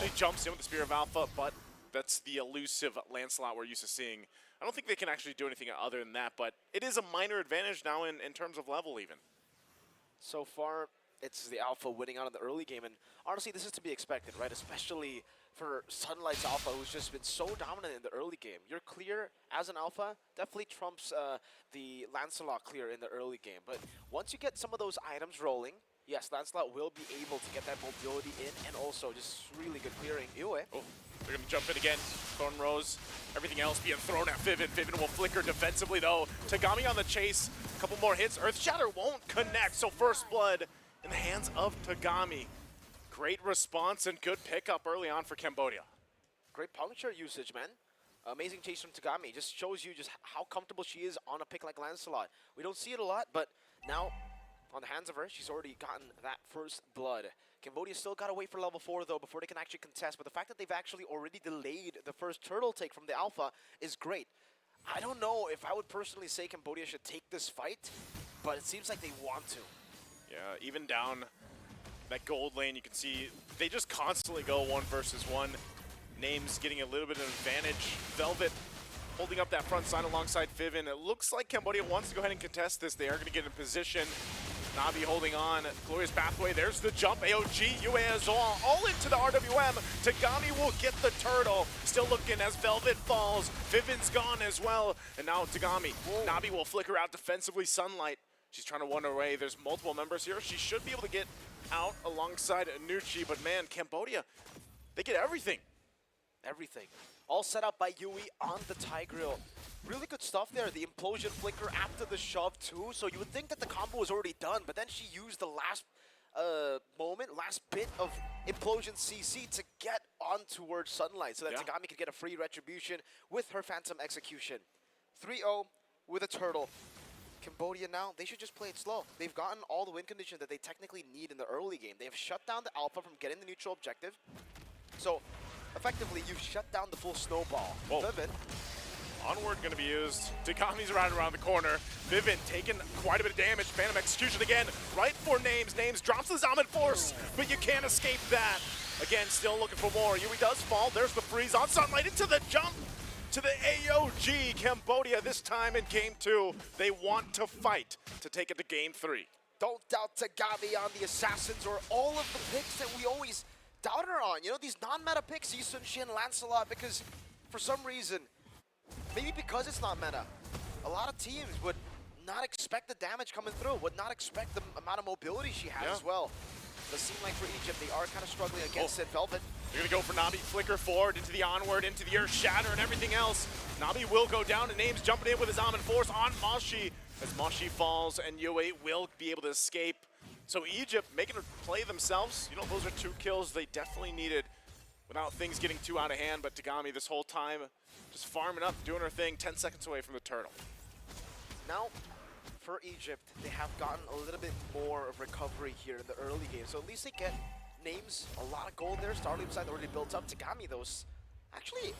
She jumps in with the Spear of Alpha, but that's the elusive Lancelot we're used to seeing. I don't think they can actually do anything other than that, but it is a minor advantage now in terms of level even. So far, it's the Alpha winning out in the early game, and honestly, this is to be expected, right? Especially for Sunlight's Alpha, who's just been so dominant in the early game. Your clear as an Alpha definitely trumps the Lancelot clear in the early game. But once you get some of those items rolling, yes, Lancelot will be able to get that mobility in, and also just really good clearing. Yue. Oh, they're going to jump in again. Thorn Rose, everything else being thrown at Vivid. Vivid will flicker defensively, though. Tagami on the chase. A couple more hits. Earth Shatter won't connect, so first blood in the hands of Tagami. Great response and good pickup early on for Cambodia. Great puncture usage, man. Amazing chase from Tagami. Just shows you just how comfortable she is on a pick like Lancelot. We don't see it a lot, but now on the hands of her, she's already gotten that first blood. Cambodia still got to wait for level 4, though, before they can actually contest. But the fact that they've actually already delayed the first turtle take from the Alpha is great. I don't know if I would personally say Cambodia should take this fight, but it seems like they want to. Yeah, even down that gold lane, you can see they just constantly go 1 versus 1. Names getting a little bit of advantage. Velvet holding up that front side alongside Fiven. It looks like Cambodia wants to go ahead and contest this. They are going to get in position. Navi holding on. Glorious pathway. There's the jump. AOG, UA as well. All into the RWM. Tagami will get the turtle. Still looking as Velvet falls. Fiven's gone as well. And now Tagami. Navi will flicker out defensively. Sunlight. She's trying to wander away. There's multiple members here. She should be able to get out alongside Nucci. But man, Cambodia, they get everything. Everything. All set up by Yui on the Tigreal. Really good stuff there. The implosion flicker after the shove too. So you would think that the combo was already done, but then she used the last last bit of implosion CC to get on towards Sunlight so that Tagami could get a free retribution with her Phantom Execution. 3-0 with a turtle. Cambodia now, they should just play it slow. They've gotten all the win conditions that they technically need in the early game. They have shut down the Alpha from getting the neutral objective. So effectively, you've shut down the full snowball. Vivid. Onward going to be used. Tagami's right around the corner. Viven taking quite a bit of damage. Phantom Execution again, right for Names. Names drops the Zaman Force, but you can't escape that. Again, still looking for more. Yui does fall. There's the freeze on Sunlight into the jump to the AOG. Cambodia this time in game 2. They want to fight to take it to game 3. Don't doubt Tagami on the Assassins or all of the picks that we always doubt her on. You know, these non-meta picks, Yi Sun Shin, Lancelot, because for some reason, maybe because it's not meta, a lot of teams would not expect the damage coming through, would not expect the amount of mobility she has as well. Does seem like for Egypt, they are kind of struggling against it. Velvet. They're going to go for Nabi, flicker forward into the Onward, into the Earth Shatter and everything else. Nabi will go down, and Names jumping in with his Almond Force on Moshi. As Moshi falls, and Yue will be able to escape. So Egypt making a play themselves. You know, those are 2 kills they definitely needed without things getting too out of hand. But Tagami this whole time just farming up, doing her thing, 10 seconds away from the turtle. Now, for Egypt, they have gotten a little bit more of recovery here in the early game. So at least they get Names, a lot of gold there. Starleaf side already built up. Tagami, though, actually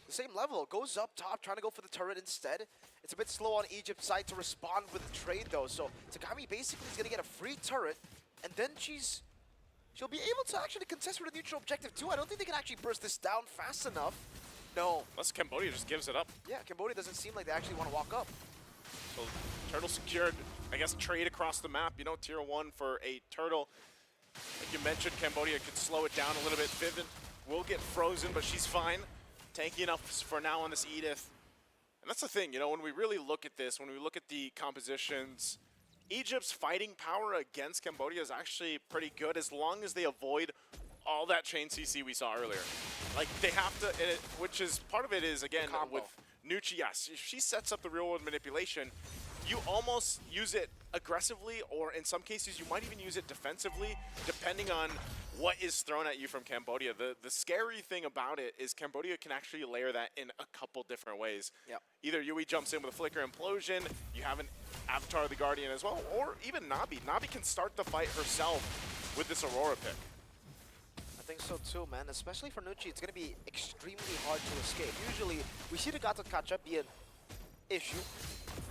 the same level. Goes up top, trying to go for the turret instead. It's a bit slow on Egypt's side to respond with the trade, though. So Tagami basically is going to get a free turret, and then she'll be able to actually contest for the neutral objective, too. I don't think they can actually burst this down fast enough. No. Unless Cambodia just gives it up. Yeah, Cambodia doesn't seem like they actually want to walk up. So turtle secured, I guess, trade across the map. You know, tier 1 for a turtle. Like you mentioned, Cambodia could slow it down a little bit. Viven will get frozen, but she's fine. Tanky enough for now on this Edith. And that's the thing, you know, when we really look at this, when we look at the compositions, Egypt's fighting power against Cambodia is actually pretty good as long as they avoid all that chain CC we saw earlier. Like, they have to, which is, part of it is, again, with Nucci, yes, if she sets up the real-world manipulation, you almost use it aggressively, or in some cases, you might even use it defensively, depending on what is thrown at you from Cambodia. The scary thing about it is Cambodia can actually layer that in a couple different ways. Yep. Either Yui jumps in with a flicker implosion, you have an Avatar of the Guardian as well, or even Nabi. Nabi can start the fight herself with this Aurora pick. I think so too, man. Especially for Nucci, it's going to be extremely hard to escape. Usually, we see the Gato Kacha be an issue,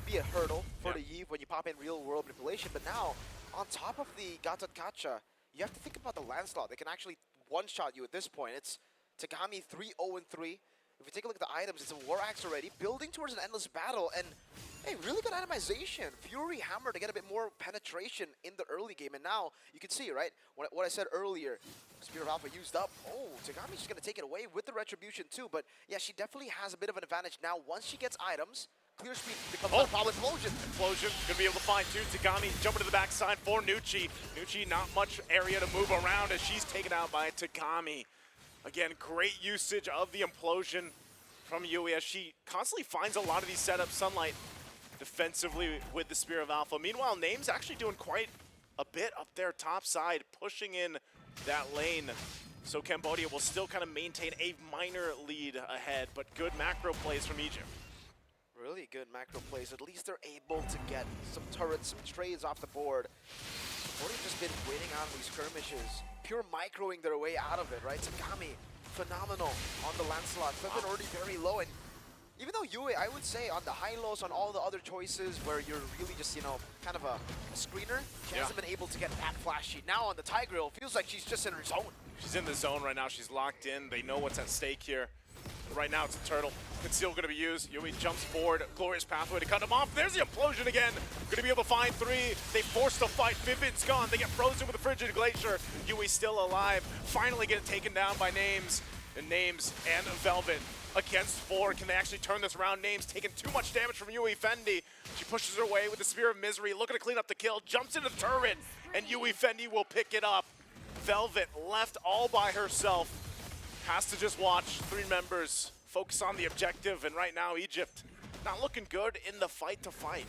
be a hurdle for the Yi when you pop in real-world manipulation, but now, on top of the Gato Kacha, you have to think about the Lancelot. They can actually one-shot you at this point. It's Tagami 3-0-3. If you take a look at the items, it's a War Axe already, building towards an endless battle, and hey, really good itemization. Fury Hammer to get a bit more penetration in the early game, and now you can see, right, what I said earlier, Spear of Alpha used up. Oh, Tagami's just going to take it away with the Retribution too, but yeah, she definitely has a bit of an advantage now. Once she gets items, clear speed becomes a problem. Implosion. Implosion, gonna be able to find two. Tagami jumping to the backside for Nucci. Nucci, not much area to move around as she's taken out by Tagami. Again, great usage of the Implosion from Yui as she constantly finds a lot of these setups. Sunlight defensively with the Spear of Alpha. Meanwhile, Name's actually doing quite a bit up there top side, pushing in that lane. So Cambodia will still kind of maintain a minor lead ahead, but good macro plays from Egypt. Really good macro plays. At least they're able to get some turrets, some trades off the board. Cambodia just been waiting on these skirmishes, pure microing their way out of it, right? Tagami, phenomenal on the Lancelot. Clifford already very low, and even though Yue, I would say on the high lows, on all the other choices where you're really just, you know, kind of a screener, she hasn't been able to get that flashy. Now on the Tigreal, feels like she's just in her zone. She's in the zone right now. She's locked in. They know what's at stake here. Right now it's a turtle. It's still going to be used. Yui jumps forward. Glorious pathway to cut him off. There's the implosion again. Going to be able to find 3. They force the fight. Vivid's gone. They get frozen with the frigid glacier. Yui still alive. Finally get taken down by Names. And Names and Velvet against 4. Can they actually turn this around? Names taking too much damage from Yui Fendi. She pushes her way with the Spear of Misery, looking to clean up the kill. Jumps into the turret, and Yui Fendi will pick it up. Velvet left all by herself. Has to just watch 3 members focus on the objective, and right now Egypt not looking good in the fight to fight.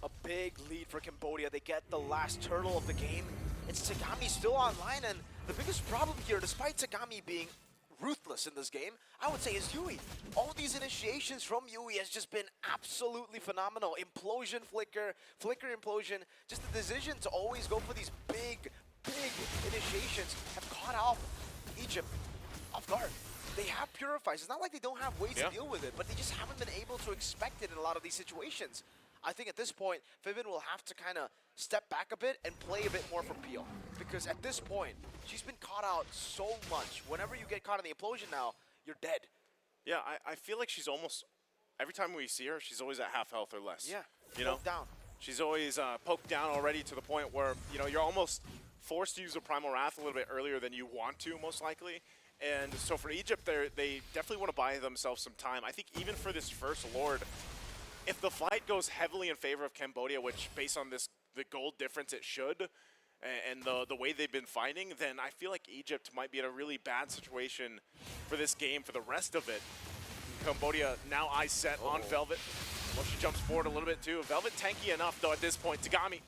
A big lead for Cambodia. They get the last turtle of the game. It's Tagami still online, and the biggest problem here, despite Tagami being ruthless in this game, I would say is Yui. All these initiations from Yui has just been absolutely phenomenal. Implosion, flicker, implosion. Just the decision to always go for these big initiations have caught off Egypt off guard. They have purifies. It's not like they don't have ways to deal with it, but they just haven't been able to expect it in a lot of these situations. I think at this point, Vivian will have to kind of step back a bit and play a bit more for Peel. Because at this point, she's been caught out so much. Whenever you get caught in the implosion now, you're dead. Yeah, I feel like she's almost, every time we see her, she's always at half health or less. Yeah, you know, down. She's always poked down already to the point where, you know, you're almost forced to use a Primal Wrath a little bit earlier than you want to, most likely. And so for Egypt, they definitely want to buy themselves some time. I think even for this first Lord, if the fight goes heavily in favor of Cambodia, which based on the gold difference it should, and the way they've been fighting, then I feel like Egypt might be in a really bad situation for this game for the rest of it. Cambodia now eyes set on Velvet. Well, she jumps forward a little bit too. Velvet tanky enough though at this point. Tagami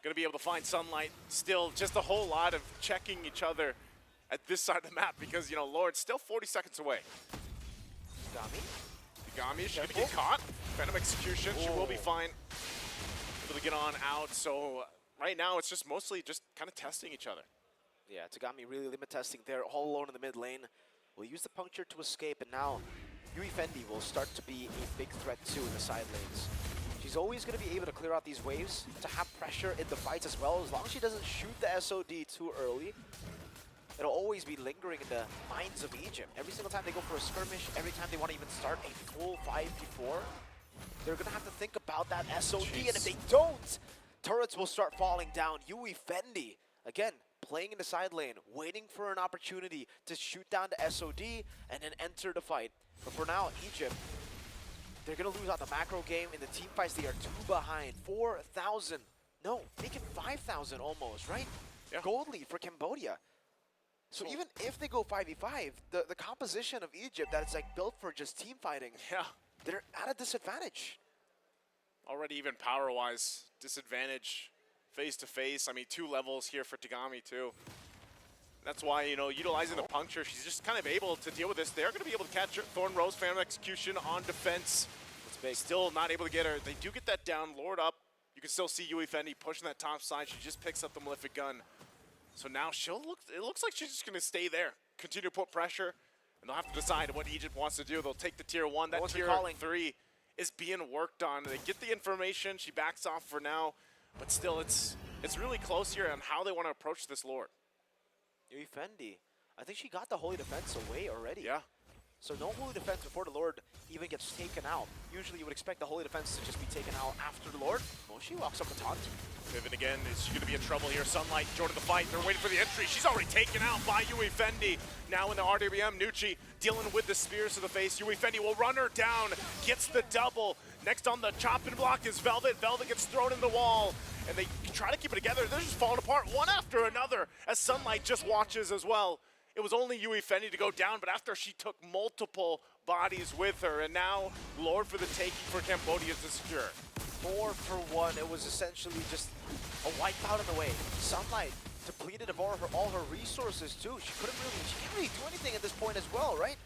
gonna be able to find Sunlight. Still just a whole lot of checking each other at this side of the map because, you know, Lord's still 40 seconds away. Tagami, she's gonna get caught. Phantom Execution, she will be fine. Able to get on out, so right now it's just mostly just kind of testing each other. Yeah, Tagami really limit testing there, all alone in the mid lane. Will use the puncture to escape, and now Yui Fendi will start to be a big threat too in the side lanes. She's always going to be able to clear out these waves to have pressure in the fights as well. As long as she doesn't shoot the SOD too early, it'll always be lingering in the minds of Egypt. Every single time they go for a skirmish, every time they want to even start a full 5v4, they're going to have to think about that SOD, and if they don't, turrets will start falling down. Yui Fendi, again, playing in the side lane, waiting for an opportunity to shoot down the SOD and then enter the fight. But for now, Egypt, they're going to lose out the macro game. In the team fights, they are 2 behind. 4,000. No, make it 5,000 almost, right? Yeah. Gold lead for Cambodia. So even if they go 5v5, the composition of Egypt that is like built for just team fighting, Yeah. they're at a disadvantage. Already even power-wise, disadvantage face-to-face. I mean, 2 levels here for Tagami too. That's why, you know, utilizing the puncture, she's just kind of able to deal with this. They're going to be able to catch her. Thorn Rose, Phantom Execution on defense. Still not able to get her. They do get that down. Lord up. You can still see Yui Fendi pushing that top side. She just picks up the Malefic Gun. So now it looks like she's just going to stay there. Continue to put pressure. And they'll have to decide what Egypt wants to do. They'll take the tier 1. That tier 3 is being worked on. They get the information. She backs off for now. But still, it's really close here on how they want to approach this Lord. Yui Fendi, I think she got the Holy Defense away already. Yeah. So no Holy Defense before the Lord even gets taken out. Usually you would expect the Holy Defense to just be taken out after the Lord. Well, she walks up the taunt. Pivot again. Is she going to be in trouble here? Sunlight joining the fight. They're waiting for the entry. She's already taken out by Yui Fendi. Now in the RWM, Nucci dealing with the spears to the face. Yui Fendi will run her down. Gets the double. Next on the chopping block is Velvet. Velvet gets thrown in the wall. And they try to keep it together. They're just falling apart one after another as Sunlight just watches as well. It was only Yui Fendi to go down, but after she took multiple bodies with her, and now Lord for the taking for Cambodia to secure. 4 for 1. It was essentially just a wipeout in the way. Sunlight depleted of all her resources too. She can't really do anything at this point as well, right?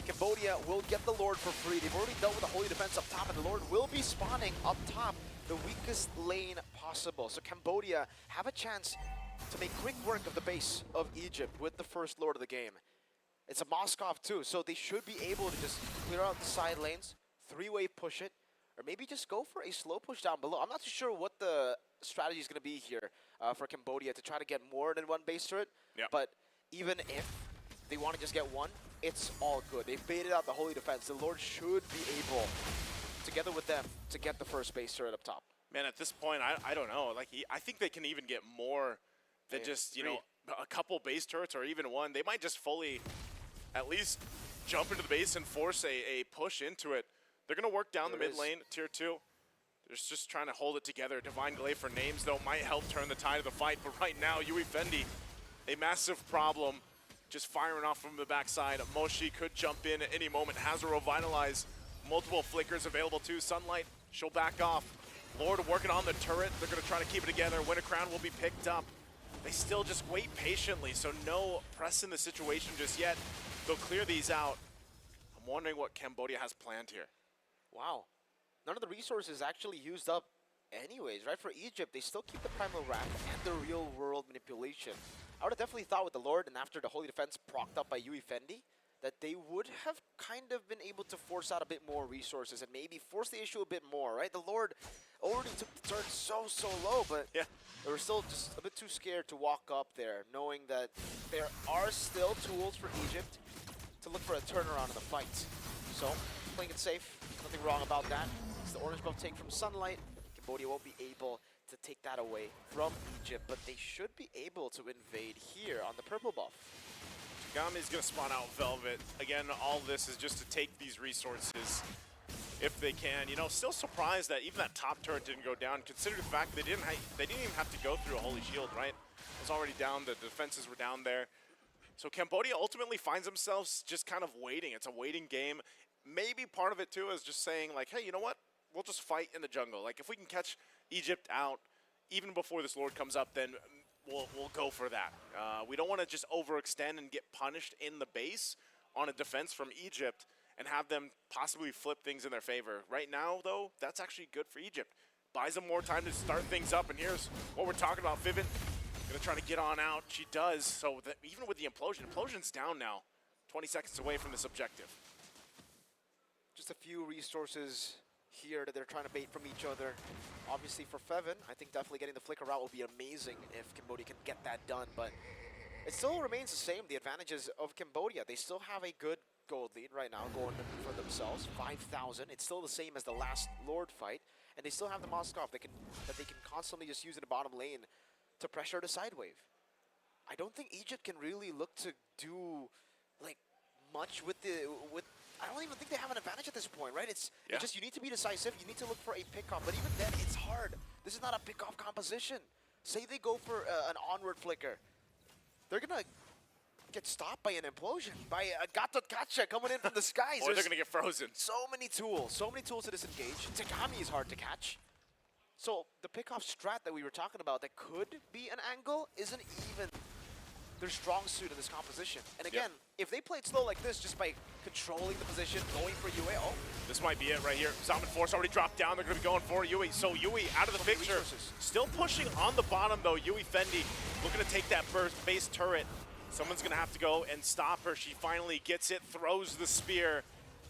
Cambodia will get the Lord for free. They've already dealt with the Holy Defense up top, and the Lord will be spawning up top, the weakest lane possible. So Cambodia have a chance to make quick work of the base of Egypt with the first Lord of the game. It's a Moskov too, so they should be able to just clear out the side lanes, 3-way push it, or maybe just go for a slow push down below. I'm not too sure what the strategy is going to be here for Cambodia to try to get more than one base turret, but even if they want to just get one, it's all good. They've baited out the Holy Defense. The Lord should be able, together with them, to get the first base turret up top. Man, at this point, I don't know. Like, I think they can even get more than just, you know, a couple base turrets or even one. They might just fully at least jump into the base and force a push into it. They're going to work down the mid lane, tier 2. They're just trying to hold it together. Divine Glaive for names, though, might help turn the tide of the fight. But right now, WE24, a massive problem. Just firing off from the backside. Moshi could jump in at any moment. Has a revitalize. Multiple flickers available too. Sunlight, she'll back off. Lord working on the turret. They're going to try to keep it together. Winter Crown will be picked up. They still just wait patiently, so no press in the situation just yet. They'll clear these out. I'm wondering what CAMBODIA has planned here. Wow. None of the resources actually used up anyways, right? For Egypt, they still keep the Primal Wrath and the real-world manipulation. I would have definitely thought with the Lord and after the Holy Defense procced up by WE24 that they would have kind of been able to force out a bit more resources and maybe force the issue a bit more, right? The Lord already took the turn so low, but yeah, they were still just a bit too scared to walk up there, knowing that there are still tools for Egypt to look for a turnaround in the fight. So, playing it safe, nothing wrong about that. It's the orange buff take from Sunlight. CAMBODIA won't be able to take that away from Egypt, but they should be able to invade here on the purple buff. Tagami's going to spawn out Velvet. Again, all this is just to take these resources if they can. You know, still surprised that even that top turret didn't go down, considering the fact they didn't even have to go through a Holy Shield, right? It was already down, the defenses were down there. So CAMBODIA ultimately finds themselves just kind of waiting. It's a waiting game. Maybe part of it too is just saying like, hey, you know what? We'll just fight in the jungle. Like if we can catch Egypt out even before this Lord comes up, then we'll go for that. We don't want to just overextend and get punished in the base on a defense from Egypt and have them possibly flip things in their favor. Right now, though, that's actually good for Egypt. Buys them more time to start things up, and here's what we're talking about. Vivint gonna try to get on out. She does, so that even with the Implosion's down now. 20 seconds away from this objective. Just a few resources here that they're trying to bait from each other. Obviously for Fevin, I think definitely getting the flicker out will be amazing if CAMBODIA can get that done, but it still remains the same, the advantages of CAMBODIA. They still have a good gold lead right now going for themselves, 5,000. It's still the same as the last Lord fight, and they still have the Moskov that they can constantly just use in the bottom lane to pressure the side wave. I don't think Egypt can really look to do like much with I don't even think they have an advantage at this point, right? It's just you need to be decisive. You need to look for a pick-off, but even then, it's hard. This is not a pick-off composition. Say they go for an onward flicker. They're going to get stopped by an implosion, by a Gato Kacha coming in from the skies. Or they're going to get frozen. So many tools to disengage. Tagami is hard to catch. So the pick-off strat that we were talking about that could be an angle isn't even their strong suit in this composition. And again, if they played slow like this, just by controlling the position, going for Yue, this might be it right here. Zaman Force already dropped down. They're going to be going for Yue. So Yue out of the picture. Still pushing on the bottom, though. WE24 looking to take that base turret. Someone's going to have to go and stop her. She finally gets it, throws the spear.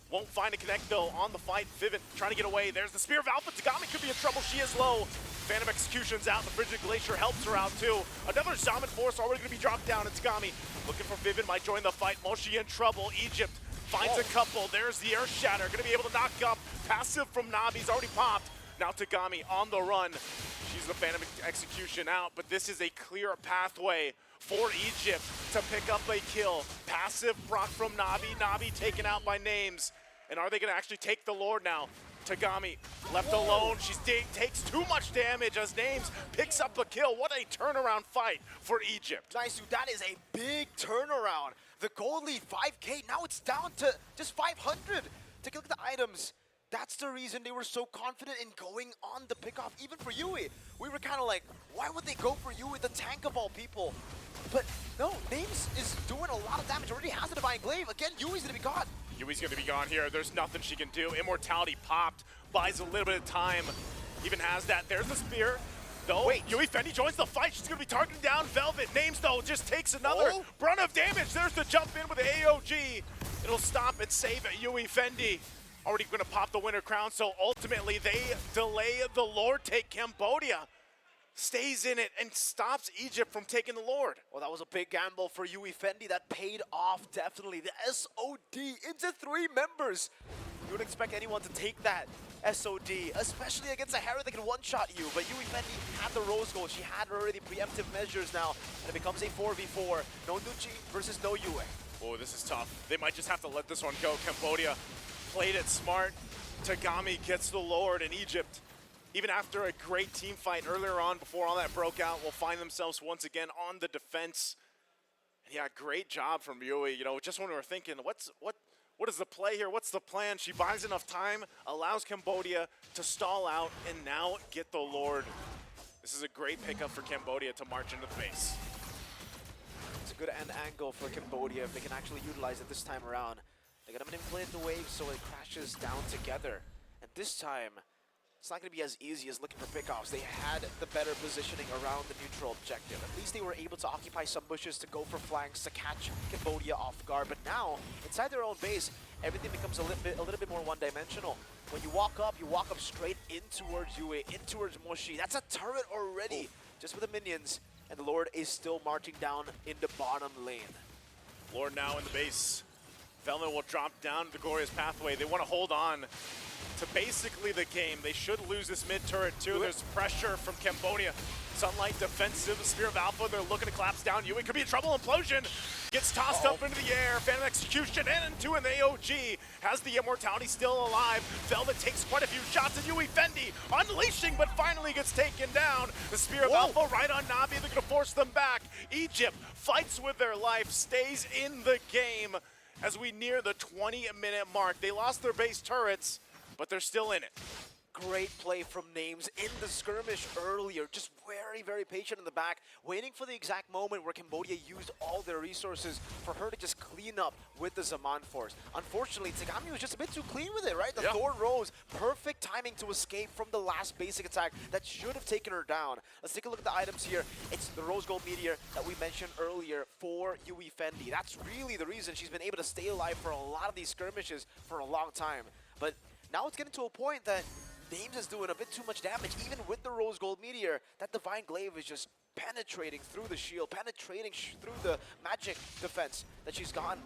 Won't find a connect, though, on the fight. Vivint trying to get away. There's the Spear of Alpha. Tagami could be in trouble. She is low. Phantom Execution's out. The Frigid Glacier helps her out, too. Another Zaman Force already going to be dropped down. And Tagami looking for Vivint. Might join the fight. Moshi in trouble. Egypt finds a couple. There's the Earth Shatter. Going to be able to knock up. Passive from Navi's already popped. Now Tagami on the run. She's the Phantom Execution out. But this is a clear pathway for Egypt to pick up a kill. Passive proc from Navi. Navi taken out by Names. And are they going to actually take the Lord now? Tagami left alone. She takes too much damage as Names picks up a kill. What a turnaround fight for Egypt. Nice, dude. That is a big turnaround. The gold lead, 5K. Now it's down to just 500. Take a look at the items. That's the reason they were so confident in going on the pickoff, even for Yue. We were kind of like, why would they go for Yue, the tank of all people? But no, Names is doing a lot of damage. Already has the Divine Glaive. Again, Yui's going to be gone. Yui's going to be gone here. There's nothing she can do. Immortality popped. Buys a little bit of time. Even has that. There's the spear. Though, WE24 joins the fight. She's going to be targeting down Velvet. Names, though, just takes another brunt of damage. There's the jump in with the AOG. It'll stop and save WE24. Already going to pop the Winter Crown, so ultimately they delay the Lord take CAMBODIA. stays in it and stops Egypt from taking the Lord. Well, that was a big gamble for Yui Fendi. That paid off, definitely. The SOD into 3 members. You wouldn't expect anyone to take that SOD, especially against a Hera that can one-shot you. But Yui Fendi had the Rose Gold. She had already preemptive measures now. And it becomes a 4v4. No Nuchi versus no Yue. Oh, this is tough. They might just have to let this one go. Cambodia played it smart. Tagami gets the Lord, in Egypt, even after a great team fight earlier on before all that broke out, will find themselves once again on the defense. And yeah, great job from Yui. You know, just when we were thinking, what is the play here? What's the plan? She buys enough time, allows Cambodia to stall out, and now get the Lord. This is a great pickup for Cambodia to march into the base. It's a good end angle for Cambodia if they can actually utilize it this time around. They're gonna manipulate the wave so it crashes down together. And this time, it's not going to be as easy as looking for pickoffs. They had the better positioning around the neutral objective. At least they were able to occupy some bushes to go for flanks to catch Cambodia off guard. But now, inside their own base, everything becomes a little bit more one-dimensional. When you walk up straight in towards Yue, in towards Moshi. That's a turret already, just with the minions. And the Lord is still marching down in the bottom lane. Lord now in the base. Velma will drop down to Gloria's pathway. They want to hold on to basically the game. They should lose this mid turret too. There's pressure from Cambodia. Sunlight defensive, Spear of Alpha, they're looking to collapse down. Yui could be in trouble. Implosion gets tossed up into the air. Phantom Execution and into an AOG. Has the immortality still alive. Velvet takes quite a few shots at Yui Fendi. Unleashing, but finally gets taken down. The Spear of Alpha right on Navi. They're going to force them back. Egypt fights with their life, stays in the game as we near the 20-minute mark. They lost their base turrets, but they're still in it. Great play from Names in the skirmish earlier. Just very, very patient in the back, waiting for the exact moment where Cambodia used all their resources for her to just clean up with the Zaman Force. Unfortunately, Tagami was just a bit too clean with it, right? The Thorn Rose, perfect timing to escape from the last basic attack that should have taken her down. Let's take a look at the items here. It's the Rose Gold Meteor that we mentioned earlier for Yui Fendi. That's really the reason she's been able to stay alive for a lot of these skirmishes for a long time. But now it's getting to a point that Names is doing a bit too much damage, even with the Rose Gold Meteor. That Divine Glaive is just penetrating through the shield, penetrating through the magic defense that she's gone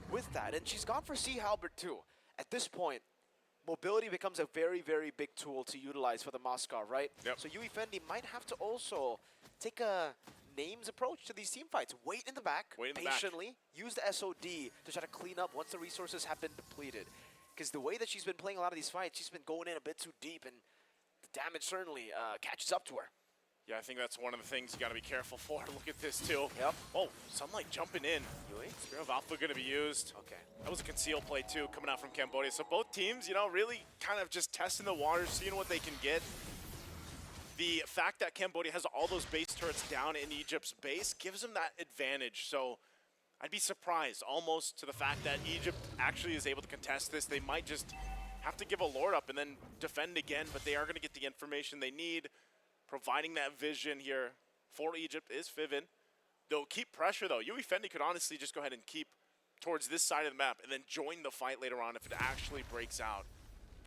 with that. And she's gone for Sea Halberd too. At this point, mobility becomes a very, very big tool to utilize for the Moskov, right? Yep. So Yui Fendi might have to also take a Names approach to these team fights. Wait in the back, patiently, use the SOD to try to clean up once the resources have been depleted. Because the way that she's been playing a lot of these fights, she's been going in a bit too deep, and the damage certainly catches up to her. Yeah, I think that's one of the things you got to be careful for. Look at this, too. Yep. Oh, Sunlight jumping in. Spear of Alpha going to be used. Okay. That was a conceal play, too, coming out from Cambodia. So both teams, you know, really kind of just testing the waters, seeing what they can get. The fact that Cambodia has all those base turrets down in Egypt's base gives them that advantage. So I'd be surprised almost to the fact that Egypt actually is able to contest this. They might just have to give a Lord up and then defend again, but they are going to get the information they need. Providing that vision here for Egypt is Fiven. They'll keep pressure, though. Yui Fendi could honestly just go ahead and keep towards this side of the map and then join the fight later on if it actually breaks out.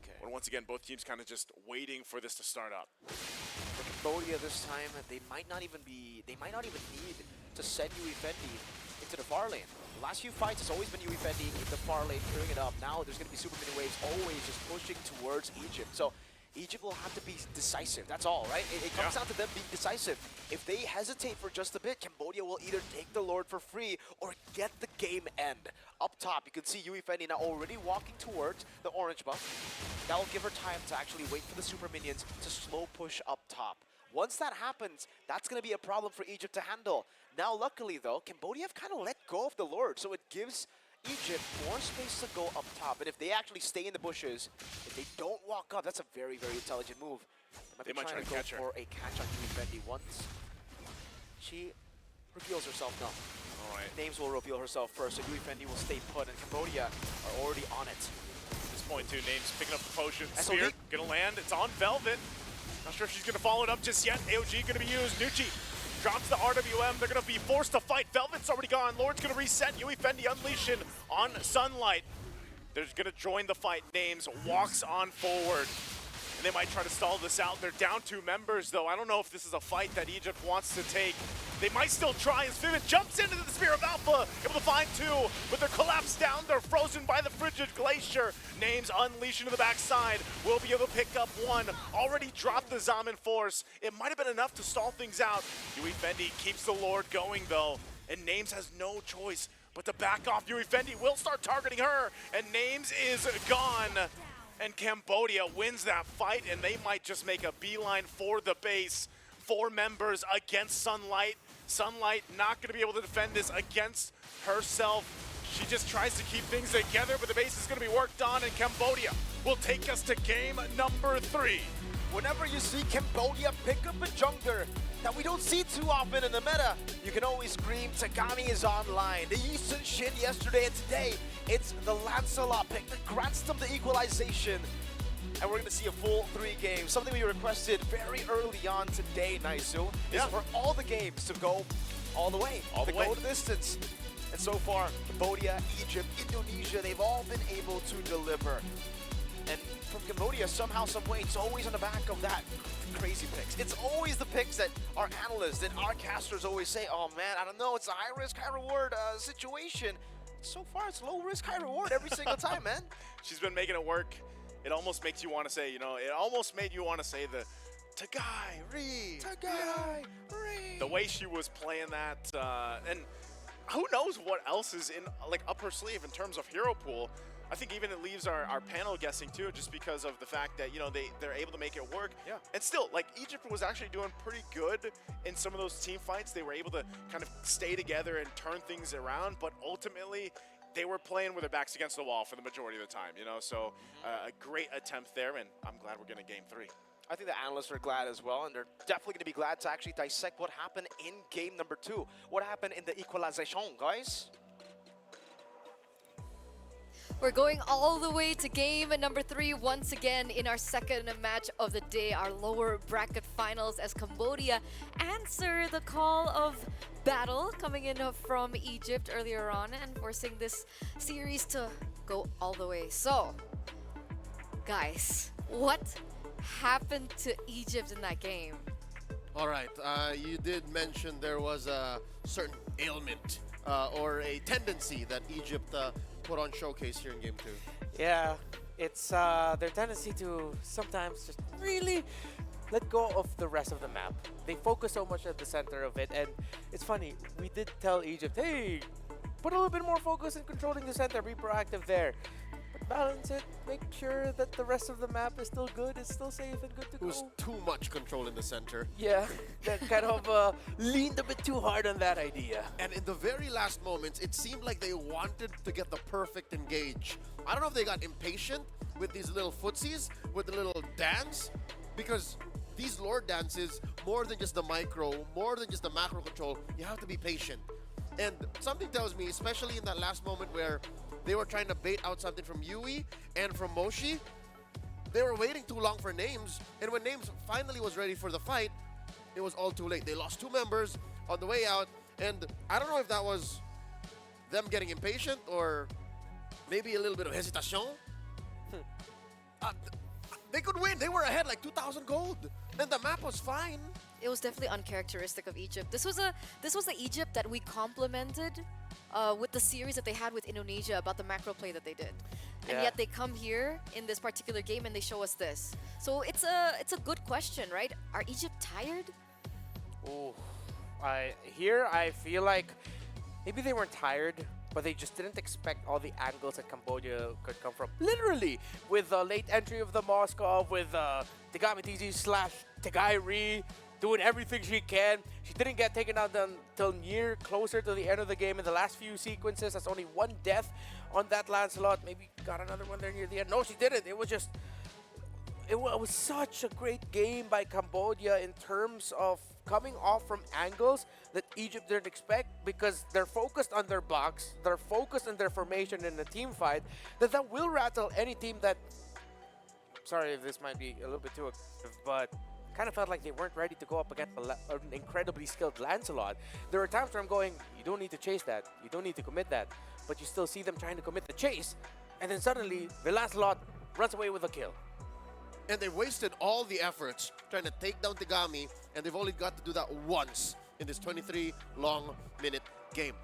Okay. But once again, both teams kind of just waiting for this to start up. For Cambodia this time, they might not even need to send Yui Fendi into the far lane. The last few fights, it's always been Yui Fendi in the far lane, clearing it up. Now there's going to be super mini waves always just pushing towards Egypt. So Egypt will have to be decisive. That's all, right? It comes down to them being decisive. If they hesitate for just a bit, Cambodia will either take the Lord for free or get the game end. Up top, you can see Yui Fendi now already walking towards the orange buff. That will give her time to actually wait for the super minions to slow push up top. Once that happens, that's going to be a problem for Egypt to handle. Now, luckily, though, Cambodia have kind of let go of the Lord, so it gives Egypt more space to go up top. And if they actually stay in the bushes, if they don't walk up, that's a very, very intelligent move. They might try to go catch her. for a catch on Yui Fendi once she reveals herself. No. All right. Names will reveal herself first, so Yui Fendi will stay put, and Cambodia are already on it. At this point, two Names picking up the potion. SOD. Spear gonna land. It's on Velvet. Not sure if she's gonna follow it up just yet. AOG gonna be used. Nucci drops the RWM. They're gonna be forced to fight. Velvet's already gone. Lord's gonna reset. Yui Fendi unleashing on Sunlight. They're gonna join the fight. Names walks on forward. They might try to stall this out. They're down 2 members, though. I don't know if this is a fight that Egypt wants to take. They might still try as Vivid jumps into the Spear of Alpha, able to find 2, but they're collapsed down. They're frozen by the frigid glacier. Names unleash into the backside. Will be able to pick up 1. Already dropped the Zaman Force. It might have been enough to stall things out. Yui Fendi keeps the Lord going, though, and Names has no choice but to back off. Yui Fendi will start targeting her, and Names is gone. And Cambodia wins that fight, and they might just make a beeline for the base. 4 members against Sunlight. Sunlight not going to be able to defend this against herself. She just tries to keep things together, but the base is going to be worked on, and Cambodia will take us to game number 3. Whenever you see Cambodia pick up a jungler that we don't see too often in the meta, you can always scream Tagami is online. The Eastern Shin yesterday and today, it's the Lancelot pick that grants them the equalization. And we're going to see a full 3 games. Something we requested very early on today, Naisu, is for all the games to go all the way. All the way. Go the distance. And so far, Cambodia, Egypt, Indonesia, they've all been able to deliver. And from Cambodia, somehow, some way, it's always on the back of that crazy picks. It's always the picks that our analysts and our casters always say, oh man, I don't know, it's a high risk, high reward situation. So far, it's low risk, high reward every single time, man. She's been making it work. It almost makes you want to say, it almost made you want to say the Tagai, Ri. Tagai, Ri. The way she was playing that, and who knows what else is in up her sleeve in terms of hero pool. I think even it leaves our panel guessing too, just because of the fact that they're able to make it work. Yeah. And still, Egypt was actually doing pretty good in some of those team fights. They were able to kind of stay together and turn things around, but ultimately they were playing with their backs against the wall for the majority of the time. So a great attempt there, and I'm glad we're getting game 3. I think the analysts are glad as well, and they're definitely going to be glad to actually dissect what happened in game number 2. What happened in the equalization, guys? We're going all the way to game number 3 once again in our second match of the day, our lower bracket finals, as Cambodia answer the call of battle coming in from Egypt earlier on and forcing this series to go all the way. So, guys, what happened to Egypt in that game? All right, you did mention there was a certain ailment or a tendency that Egypt put on showcase here in game 2. Yeah, it's their tendency to sometimes just really let go of the rest of the map. They focus so much at the center of it, and it's funny, we did tell Egypt, hey, put a little bit more focus in controlling the center, be proactive there. But balance it, make sure that the rest of the map is still good, it's still safe and good to It go. was too much control in the center. Yeah, that kind of leaned a bit too hard on that idea. And in the very last moments, it seemed like they wanted to get the perfect engage. I don't know if they got impatient with these little footsies, with the little dance, because these Lord dances, more than just the micro, more than just the macro control, you have to be patient. And something tells me, especially in that last moment where they were trying to bait out something from Yui and from Moshi, they were waiting too long for Names, and when Names finally was ready for the fight, it was all too late. They lost 2 members on the way out, and I don't know if that was them getting impatient or maybe a little bit of hesitation. They could win. They were ahead like 2,000 gold, and the map was fine. It was definitely uncharacteristic of Egypt. This was the Egypt that we complimented with the series that they had with Indonesia about the macro play that they did. And Yeah. yet they come here in this particular game and they show us this. So it's a good question, right? Are Egypt tired? Ooh, I feel like maybe they weren't tired, but they just didn't expect all the angles that Cambodia could come from. Literally, with the late entry of the Moskov, with Tagami TZ / Tagairi doing everything she can. She didn't get taken out until near closer to the end of the game in the last few sequences. That's only 1 death on that Lancelot. Maybe got another one there near the end. No, she didn't. It was just... It was such a great game by Cambodia in terms of coming off from angles that Egypt didn't expect, because they're focused on their box, they're focused on their formation in the team fight, that will rattle any team that... Sorry if this might be a little bit too aggressive, but kind of felt like they weren't ready to go up against an incredibly skilled Lancelot. There are times where I'm going, you don't need to chase that, you don't need to commit that, but you still see them trying to commit the chase, and then suddenly the Lancelot runs away with a kill. And they wasted all the efforts trying to take down Tegami, and they've only got to do that once in this 23 long minute game.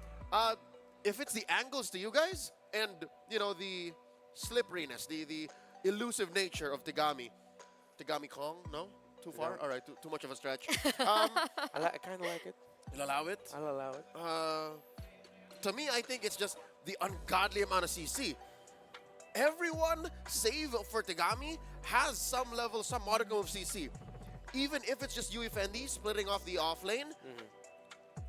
If it's the angles to you guys and, you know, the slipperiness, the elusive nature of Tegami Kong, no? Too far? All right, too much of a stretch. I kind of like it. You'll allow it? I'll allow it. To me, I think it's just the ungodly amount of CC. Everyone, save for Tegami, has some level, some modicum of CC. Even if it's just Fendi splitting off the off lane,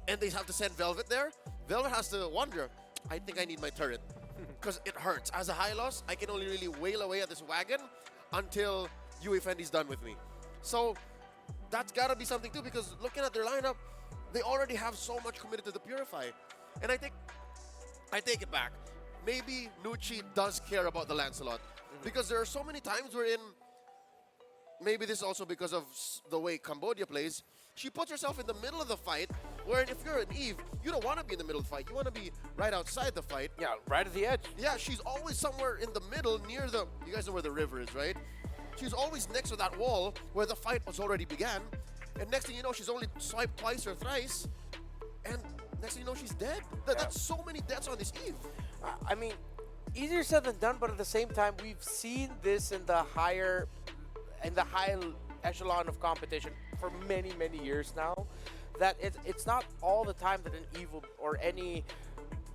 and they have to send Velvet there, Velvet has to wonder, I think I need my turret. Because it hurts. As a high loss, I can only really wail away at this wagon until Fendi's done with me. So that's gotta be something too, because looking at their lineup, they already have so much committed to the Purify. And I take it back. Maybe Nucci does care about the Lancelot. Because there are so many times wherein, maybe this is also because of the way Cambodia plays, she puts herself in the middle of the fight, wherein if you're an Eve, you don't want to be in the middle of the fight. You want to be right outside the fight. Yeah, right at the edge. Yeah, she's always somewhere in the middle near the... You guys know where the river is, right? She's always next to that wall where the fight was already began. And next thing you know, she's only swiped twice or thrice. And next thing you know, she's dead. That's so many deaths on this Eve. I mean, easier said than done, but at the same time, we've seen this in the high echelon of competition for many, many years now. That it's not all the time that an evil or any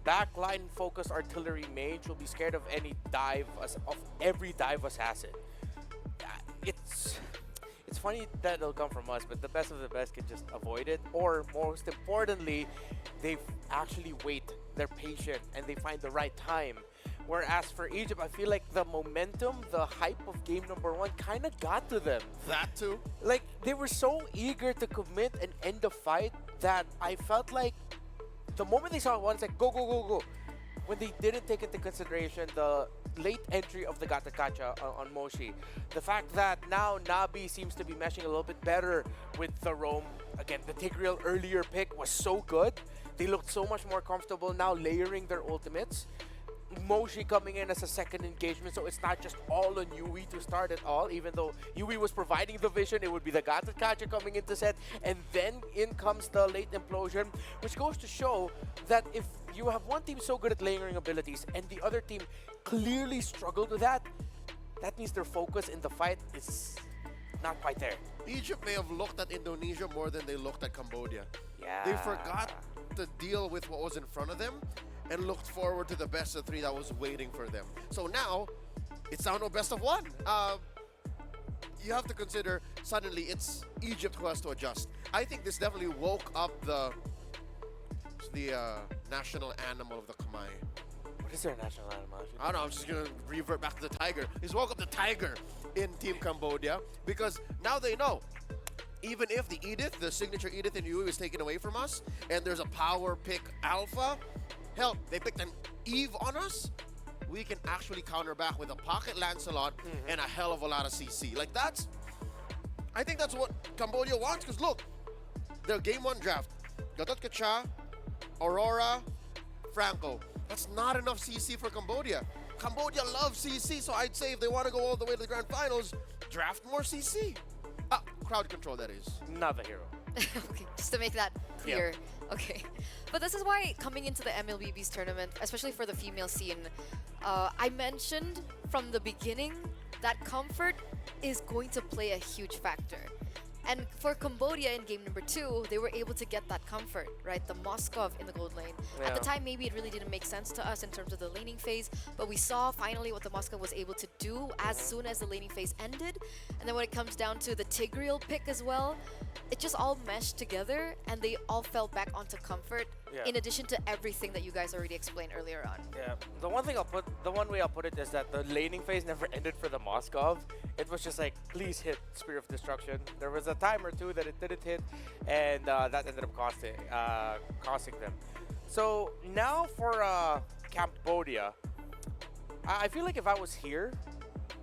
backline focused artillery mage will be scared of any of every dive assassin. It's funny that it'll come from us, but the best of the best can just avoid it. Or most importantly, they actually wait, they're patient, and they find the right time. Whereas for Egypt, I feel like the momentum, the hype of game number 1 kind of got to them. That too. Like, they were so eager to commit and end the fight that I felt like the moment they saw it once, like, go, go, go, go. When they didn't take into consideration the late entry of the Gatakacha on Moshi, the fact that now Nabi seems to be meshing a little bit better with the roam. Again, the Tigreal earlier pick was so good. They looked so much more comfortable now layering their ultimates. Moshi coming in as a second engagement, so it's not just all on Yui to start it all. Even though Yui was providing the vision, it would be the Gatakacha coming into set, and then in comes the late implosion, which goes to show that if you have one team so good at layering abilities and the other team clearly struggled with that, that means their focus in the fight is not quite there. Egypt may have looked at Indonesia more than they looked at Cambodia. Yeah. They forgot to deal with what was in front of them and looked forward to the best of 3 that was waiting for them. So now, it's down to best of 1. You have to consider, suddenly, it's Egypt who has to adjust. I think this definitely woke up the national animal of the Khmer. What is their national animal? I don't know, I'm just going to revert back to the tiger. He's woke up the tiger in Team Cambodia because now they know, even if the Edith, the signature Edith in Yui is taken away from us, and there's a power pick alpha, hell, they picked an Eve on us, we can actually counter back with a pocket Lancelot and a hell of a lot of CC. Like I think that's what Cambodia wants, because look, their game 1 draft, Gatot Kacha, Aurora, Franco. That's not enough CC for Cambodia. Cambodia loves CC, so I'd say if they want to go all the way to the grand finals, draft more CC. Crowd control, that is. Not the hero. Okay, just to make that clear. Okay. But this is why coming into the MLBB's tournament, especially for the female scene, I mentioned from the beginning that comfort is going to play a huge factor. And for Cambodia in game number 2, they were able to get that comfort, right? The Moskov in the gold lane. At the time, maybe it really didn't make sense to us in terms of the laning phase, but we saw finally what the Moskov was able to do as soon as the laning phase ended. And then when it comes down to the Tigreal pick as well, it just all meshed together and they all fell back onto comfort, in addition to everything that you guys already explained earlier on. Yeah, the one way I'll put it is that the laning phase never ended for the Moskov. It was just like, please hit Spear of Destruction. There was a time or two that it didn't hit, and that ended up costing them. So now for Cambodia, I feel like if I was here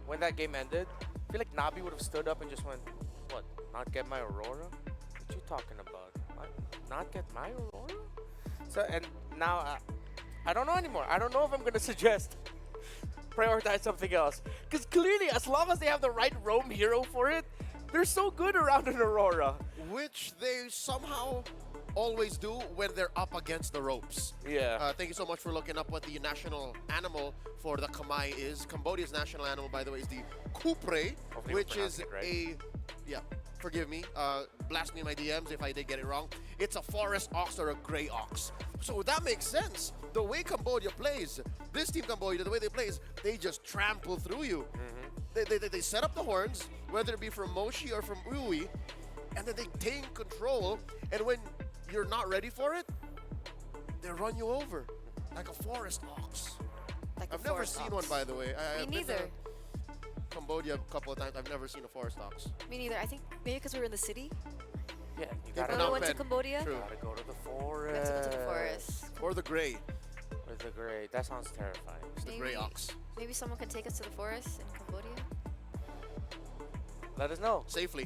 when that game ended, I feel like Nabi would have stood up and just went, what, not get my Aurora? What you talking about? What? Not get my Aurora? So, and now I don't know anymore. I don't know if I'm going to suggest prioritize something else. Because clearly, as long as they have the right roam hero for it, they're so good around an Aurora. Which they somehow always do when they're up against the ropes. Yeah. Thank you so much for looking up what the national animal for the Kamai is. Cambodia's national animal, by the way, is the kupre, Hopefully which we is pronounced it right. yeah, forgive me, blast me in my DMs if I did get it wrong. It's a forest ox or a gray ox. So that makes sense. The way Cambodia plays, this team Cambodia, the way they play is they just trample through you. They set up the horns, whether it be from Moshi or from Ui, and then they take control, and when you're not ready for it, they run you over like a forest ox. Like a I've never forest seen ox. one, by the way. I've Me been to neither. Cambodia a couple of times. I've never seen a forest ox. Me neither. I think maybe because we were in the city. Yeah, you Yeah, gotta When Phnom we went to Penh. Cambodia, True. Gotta go to the we forest. had to go to the forest. Or the gray. With the gray. That sounds terrifying. It's the gray ox. Maybe someone can take us to the forest in Cambodia Let us know. Safely.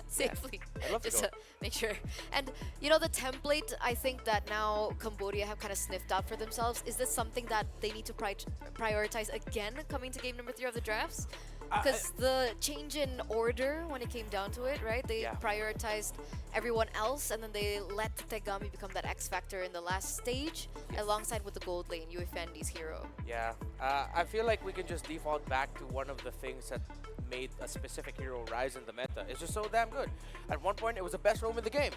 safely. I'd love to Just go. to make sure. And you know the template, I think that now Cambodia have kind of sniffed out for themselves. Is this something that they need to prioritize again coming to game number 3 of the drafts? Because the change in order when it came down to it, right? They Yeah. prioritized everyone else and then they let Tegami become that X factor in the last stage alongside with the gold lane, Uefendi's hero. Yeah. I feel like we can just default back to one of the things that made a specific hero rise in the meta. It's just so damn good. At one point, it was the best roam in the game.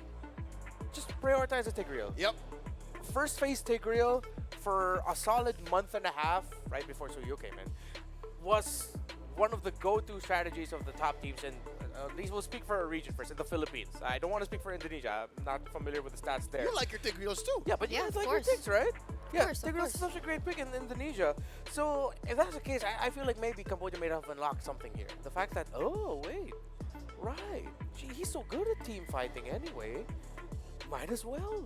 Just prioritize the Tigreal. Yep. First phase Tigreal for a solid month and a half, right before Suyo came in, was one of the go-to strategies of the top teams, and at least we'll speak for a region first, in the Philippines. I don't want to speak for Indonesia. I'm not familiar with the stats there. You like your Tigreals too. Yeah, but Yeah, yeah, of it's like your course. picks, right? Yeah, course, of Tigreal is course. such a great pick in Indonesia. So if that's the case, I feel like maybe Cambodia may have unlocked something here. The fact that, oh, wait, right. Gee, he's so good at team fighting anyway. Might as well.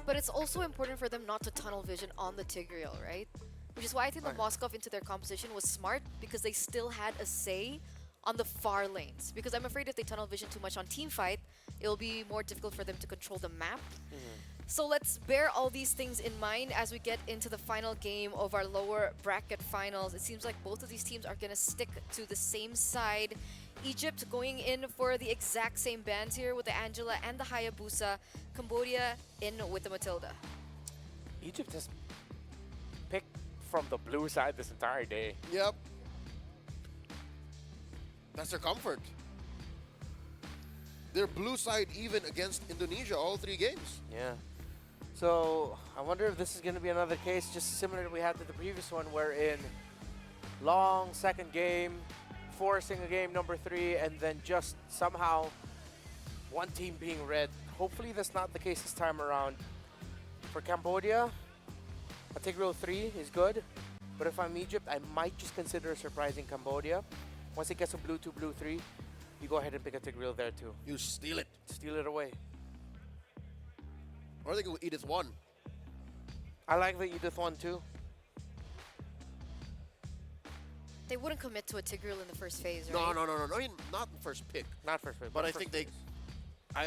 But it's also important for them not to tunnel vision on the Tigreal, right? Which is why I think the Right. Moskov into their composition was smart because they still had a say on the far lanes. Because I'm afraid if they tunnel vision too much on team fight, it'll be more difficult for them to control the map. So let's bear all these things in mind as we get into the final game of our lower bracket finals. It seems like both of these teams are going to stick to the same side. Egypt going in for the exact same bands here with the Angela and the Hayabusa. Cambodia in with the Matilda. Egypt has picked from the blue side this entire day. Yep. That's their comfort. Their blue side even against Indonesia all 3 games. Yeah. So I wonder if this is going to be another case just similar to we had to the previous one, wherein long second game, forcing a game number 3, and then just somehow one team being red. Hopefully that's not the case this time around. For Cambodia, a Tigreal 3 is good, but if I'm Egypt, I might just consider surprising Cambodia. Once it gets a blue 2, blue 3, you go ahead and pick a Tigreal there too. You steal it. Steal it away. Or they go with Edith 1. I like the Edith one too. They wouldn't commit to a Tigreal in the first phase, right? No. I mean, not the first pick. Not first pick, But I first think they... phase. I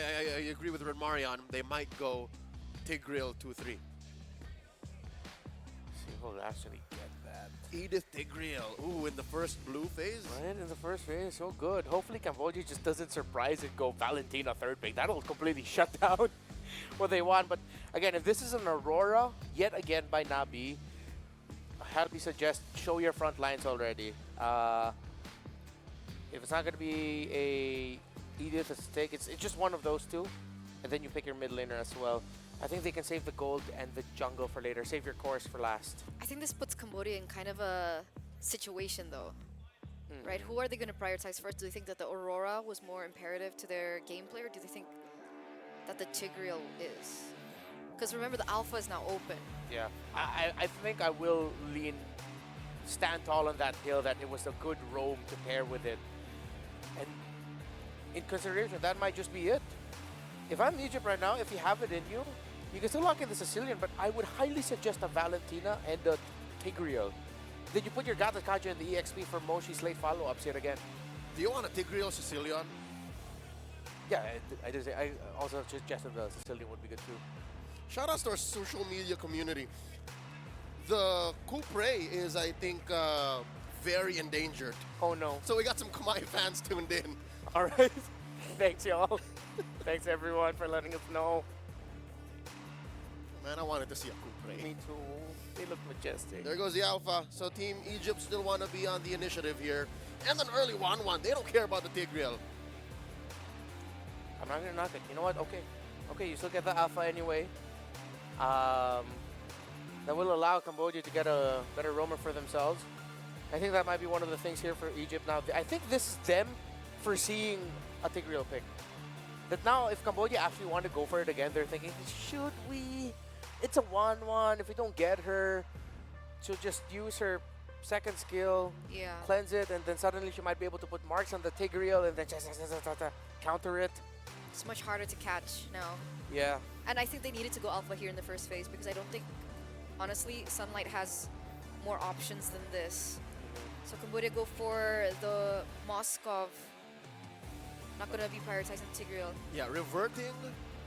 agree with Marion. They might go Tigreal 2-3. See who'll actually get that. Edith Tigreal. Ooh, in the first blue phase? Right in the first phase, so good. Hopefully Cambodia just doesn't surprise and go Valentina third pick. That'll completely shut down what they want. But again, if this is an Aurora, yet again by Nabi, I highly suggest show your front lines already. If it's not going to be a Edith at stake, it's just one of those two. And then you pick your mid laner as well. I think they can save the gold and the jungle for later. Save your cores for last. I think this puts Cambodia in kind of a situation though, right? Who are they going to prioritize first? Do they think that the Aurora was more imperative to their gameplay, or do they think that the Tigreal is? Because remember, the Alpha is now open. Yeah, I think I will stand tall on that hill that it was a good roam to pair with it. And in consideration, that might just be it. If I'm Egypt right now, if you have it in you, you can still lock in the Sicilian, but I would highly suggest a Valentina and a Tigreal. Then you put your Gata Kaja in the EXP for Moshi's late follow-ups yet again. Do you want a Tigreal Sicilian? Yeah, I also suggested the Sicilian would be good too. Shout out to our social media community. the Kupre is, I think, very endangered. Oh no. So we got some Kamai fans tuned in. All right. Thanks, y'all. Thanks, everyone, for letting us know. Man, I wanted to see a Kupre. Me too. They look majestic. There goes the Alpha. So Team Egypt still want to be on the initiative here. And an early 1-1. They don't care about the Tigreal. I'm not gonna knock it. You know what? Okay. Okay, you still get the Alpha anyway. That will allow Cambodia to get a better roamer for themselves. I think that might be one of the things here for Egypt now. I think this is them foreseeing a Tigreal pick. That now, if Cambodia actually want to go for it again, they're thinking, should we? It's a 1-1. If we don't get her, she'll just use her second skill, Yeah. cleanse it, and then suddenly she might be able to put marks on the Tigreal and then just counter it. It's much harder to catch now. Yeah. And I think they needed to go alpha here in the first phase because I don't think, honestly, Sunlight has more options than this. So Cambodia go for the Moskov. Not gonna be prioritizing Tigreal. Yeah, reverting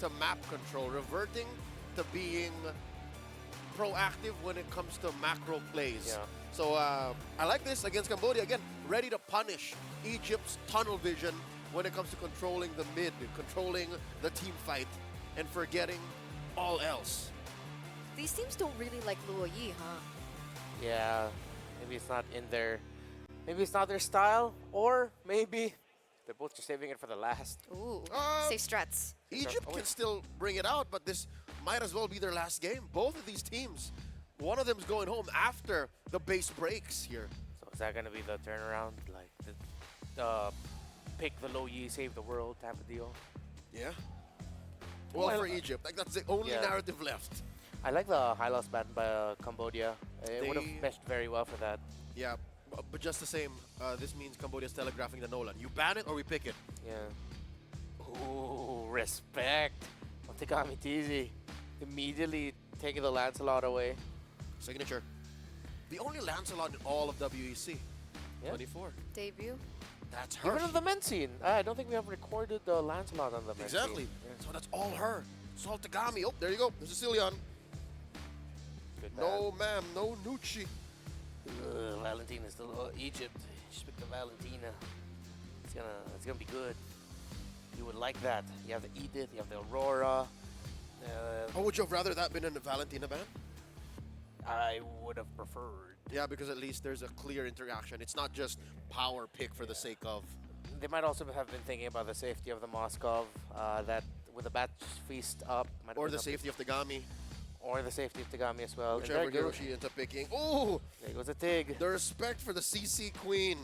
to map control, reverting to being proactive when it comes to macro plays. Yeah. So I like this against Cambodia. Again, ready to punish Egypt's tunnel vision when it comes to controlling the mid, controlling the team fight, and forgetting all else. These teams don't really like Luo Yi, huh? Yeah, maybe it's not in their, maybe it's not their style, or maybe they're both just saving it for the last. Ooh, Uh, safe strats. Egypt Oh, can wait. still bring it out, but this might as well be their last game. Both of these teams, one of them's going home after the base breaks here. So is that gonna be the turnaround, like the pick the low Yi, save the world type of deal? Yeah. Well, Well, for Egypt, like that's the only yeah. narrative left. I like the high loss ban by Cambodia. It would They- have meshed very well for that. Yeah, but just the same, this means Cambodia's telegraphing the Nolan. You ban it or we pick it. Yeah. Ooh, respect. Otigami Tizi immediately taking the Lancelot away. Signature. The only Lancelot in all of WEC. Yeah. 24. Debut. That's her. Even on the men's scene. I don't think we have recorded the Lancelot on the men's Exactly. scene. Yeah. So that's all her. Salt Tagami. Oh, there you go. There's a Cecilion. Good No, ma'am. No Nucci. Valentina still Egypt. Just pick the Valentina. It's gonna be good. You would like that. You have the Edith, you have the Aurora. Oh, would you have rather that been in the Valentina ban? I would have preferred. Yeah, because at least there's a clear interaction. It's not just power pick for the sake of. They might also have been thinking about the safety of the Moskov. That with the Bat Feast up, might have Or been the something- safety of Tagami. or the safety of Tagami as well. And Whichever there hero goes- she ends up picking. Oh, There goes a Tig. the respect for the CC Queen.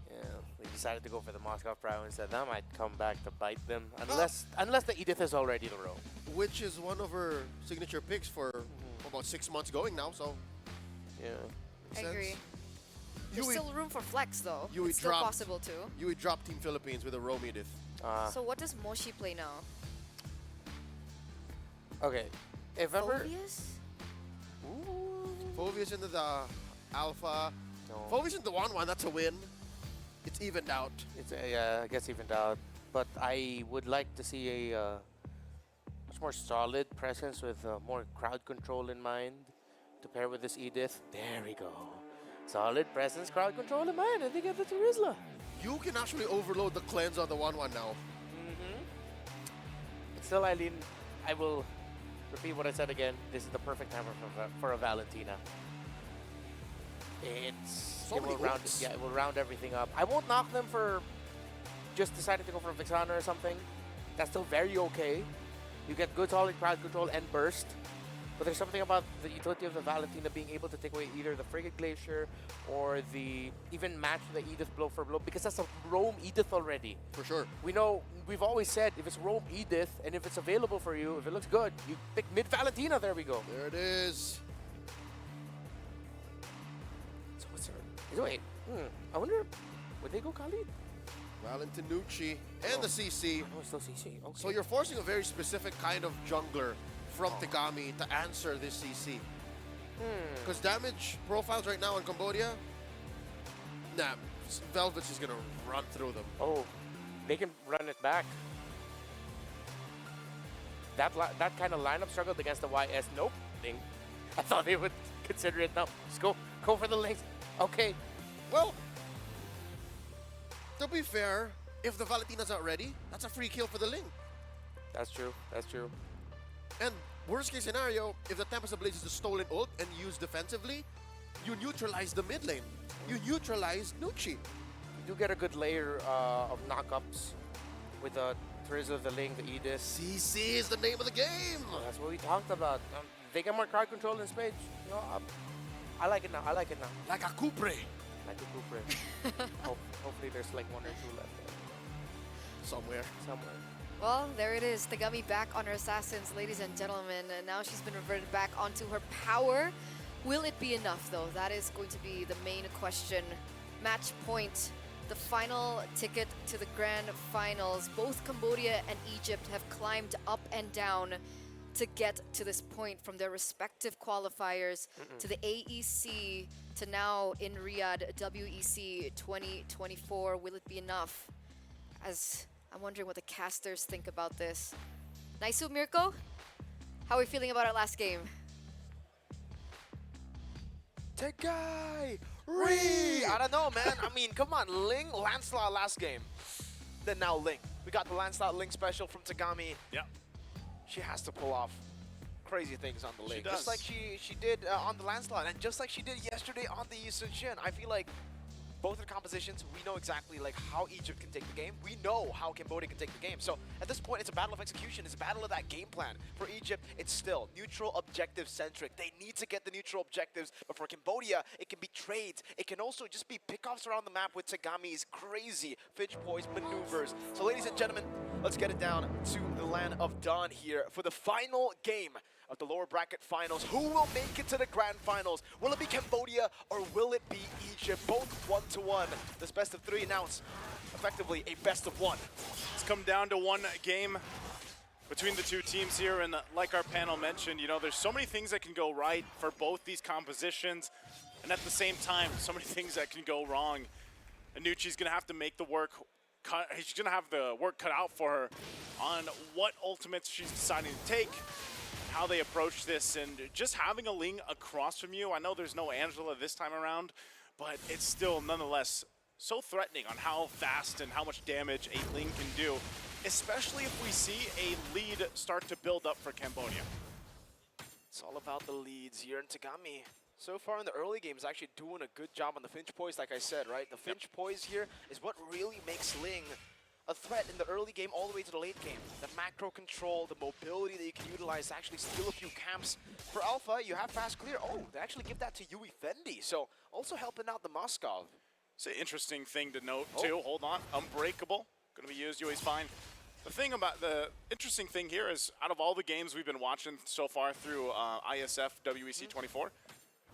Yeah, they decided to go for the Moskov Prime instead. That might come back to bite them, unless the Edith is already the row. Which is one of her signature picks for about 6 months going now, so Yeah. makes I sense. agree. There's Yui, still room for flex though. Yui It's still dropped. possible too. Yui dropped Team Philippines with a Rome Edith. So what does Moshi play now? Okay. If ever. Phobias? Ooh. Phobius into the Alpha. No. Phobius into 1-1, that's a win. It's evened out. It's I guess evened out, but I would like to see a much more solid presence with more crowd control in mind to pair with this Edith. There we go. Solid presence, crowd control in mind, and they get the Turizla. You can actually overload the cleanse on the 1-1 now. But still, Eileen, I will repeat what I said again. This is the perfect time for a Valentina. So it will many round, hooks. yeah, it will round everything up. I won't knock them for just deciding to go for Vixana or something. That's still very okay. You get good solid crowd control and burst. But there's something about the utility of the Valentina being able to take away either the Frigate Glacier or the even match the Edith blow for blow, because that's a Rome Edith already. For sure. We know, we've always said, if it's Rome Edith and if it's available for you, if it looks good, you pick mid Valentina. There we go. There it is. So what's her? Wait, I wonder, would they go Khalid? Valentinucci and the CC. Oh, it's still CC. Okay. So you're forcing a very specific kind of jungler from Tagami to answer this CC. Because damage profiles right now in Cambodia, nah, Velvet's is gonna run through them. Oh, they can run it back. That kind of lineup struggled against the YS. Nope. I thought they would consider it. No, just go for the links. Okay. Well, to be fair, if the Valentina's not ready, that's a free kill for the Ling. That's true. That's true. And worst case scenario, if the Tempest Ablaze is a stolen ult and used defensively, you neutralize the mid lane. You neutralize Nucci. You do get a good layer of knockups with the Trizzle, the Ling, the Aegis. CC is the name of the game. That's what we talked about. They get more crowd control in Spades. You know, I like it now. I like it now. Like a Kupre. Like a Cooper. Hopefully there's like 1 or 2 left there. Somewhere. Somewhere. Well, there it is. Tagami back on her assassins, ladies and gentlemen. And now she's been reverted back onto her power. Will it be enough, though? That is going to be the main question. Match point. The final ticket to the grand finals. Both Cambodia and Egypt have climbed up and down to get to this point from their respective qualifiers to the AEC to now in Riyadh, WEC 2024. Will it be enough? As I'm wondering what the casters think about this. Naisu, Mirko, how are we feeling about our last game? Tagai! I don't know, man. I mean, come on. Ling, Lancelot last game. Then now Ling. We got the Lancelot Ling special from Tagami. Yeah. She has to pull off crazy things on the Ling. does. Just like she did on the Lancelot, and just like she did yesterday on the Yusuf Shin. I feel like both of the compositions, we know exactly like how Egypt can take the game. We know how Cambodia can take the game. So at this point, it's a battle of execution. It's a battle of that game plan. For Egypt, it's still neutral objective centric. They need to get the neutral objectives. But for Cambodia, it can be trades. It can also just be pickoffs around the map with Tagami's crazy Finch Poise maneuvers. So ladies and gentlemen, let's get it down to the land of Dawn here for the final game of the lower bracket finals. Who will make it to the grand finals? Will it be Cambodia or will it be Egypt? Both 1-1. This best of 3 announced effectively a best of 1. It's come down to one game between the two teams here, and like our panel mentioned, you know, there's so many things that can go right for both these compositions, and at the same time, so many things that can go wrong. Anucci's gonna have to make the work cut. She's gonna have the work cut out for her on what ultimates she's deciding to take, how they approach this, and just having a Ling across from you. I know there's no Angela this time around, but it's still nonetheless so threatening on how fast and how much damage a Ling can do, especially if we see a lead start to build up for Cambodia. It's all about the leads here in Tagami. So far in the early games, actually doing a good job on the Finch Poise, like I said, right? The Finch Poise here is what really makes Ling a threat in the early game all the way to the late game. The macro control, the mobility that you can utilize to actually steal a few camps. For Alpha, you have fast clear. Oh, they actually give that to Yui Fendi, so also helping out the Moskov. It's an interesting thing to note too. Hold on, Unbreakable, gonna be used, Yui's fine. The interesting thing here is, out of all the games we've been watching so far through IESF WEC24,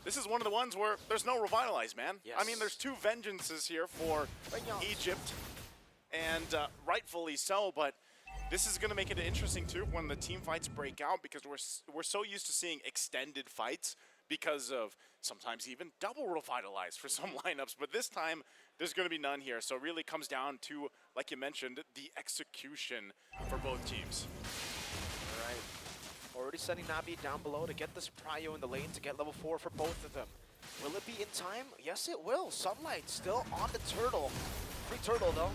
this is one of the ones where there's no Revitalize, man. Yes. I mean, there's 2 Vengeances here for Egypt, and rightfully so, but this is going to make it interesting too when the team fights break out, because we're so used to seeing extended fights because of sometimes even double Revitalize for some lineups, but this time there's going to be none here. So it really comes down to, like you mentioned, the execution for both teams. All right. Already sending Nabi down below to get this Prio in the lane to get level 4 for both of them. Will it be in time? Yes, it will. Sunlight still on the turtle. Free turtle, though.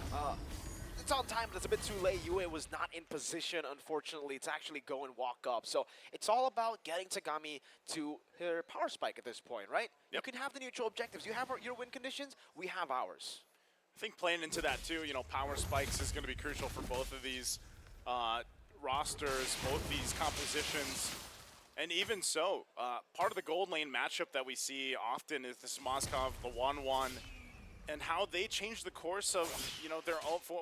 It's on time, but it's a bit too late. Yue was not in position, unfortunately, to actually go and walk up. So it's all about getting Tagami to her power spike at this point, right? Yep. You can have the neutral objectives. You have your win conditions. We have ours. I think playing into that too, you know, power spikes is going to be crucial for both of these rosters, both these compositions. And even so, part of the gold lane matchup that we see often is this Moskov, the 1-1, and how they change the course of, you know,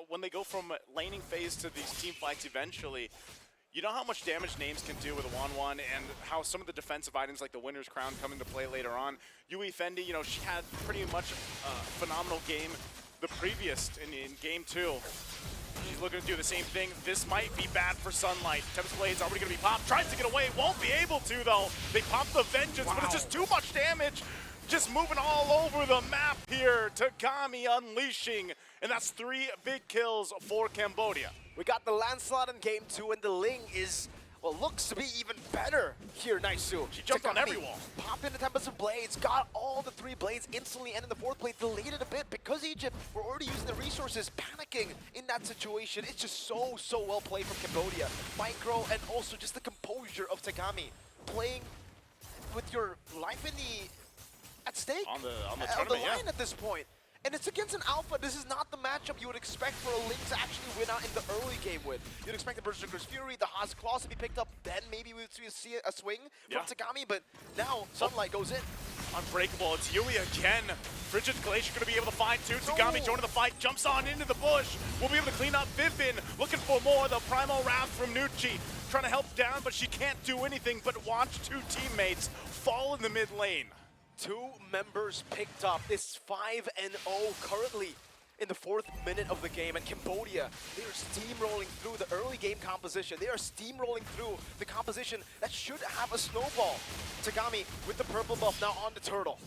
when they go from laning phase to these team fights eventually. You know how much damage names can do with a 1-1, and how some of the defensive items like the Winner's Crown come into play later on. Yui Fendi, you know, she had pretty much a phenomenal game the previous in game 2. She's looking to do the same thing. This might be bad for Sunlight. Tempest Blade's already going to be popped. Tries to get away, won't be able to though. They pop the Vengeance, but it's just too much damage. Just moving all over the map here. Tagami unleashing, and that's 3 big kills for Cambodia. We got the Lancelot in game 2, and the Ling is, well, looks to be even better here, Naisu. She jumped on Tagami every wall. Popped into Tempest of Blades, got all the 3 blades instantly, and in the 4th blade, delayed it a bit because Egypt were already using the resources, panicking in that situation. It's just so well played from Cambodia. Micro, and also just the composure of Tagami, playing with your life at stake. On the on tournament, the line at this point. And it's against an alpha. This is not the matchup you would expect for a Link to actually win out in the early game with. You'd expect the Berserker's Fury, the Haas Claws to be picked up, then maybe we would see a swing from Tagami, but now Sunlight goes in. Unbreakable, it's Yui again. Frigid Glacier gonna be able to find two. Tagami joining the fight, jumps on into the bush. We'll be able to clean up Vivin, looking for more. The Primal Wrath from Nucci, trying to help down, but she can't do anything but watch 2 teammates fall in the mid lane. 2 members picked up. It's 5-0 currently in the 4th minute of the game, and Cambodia, they are steamrolling through the early game composition. They are steamrolling through the composition that should have a snowball. Tagami with the purple buff now on the turtle.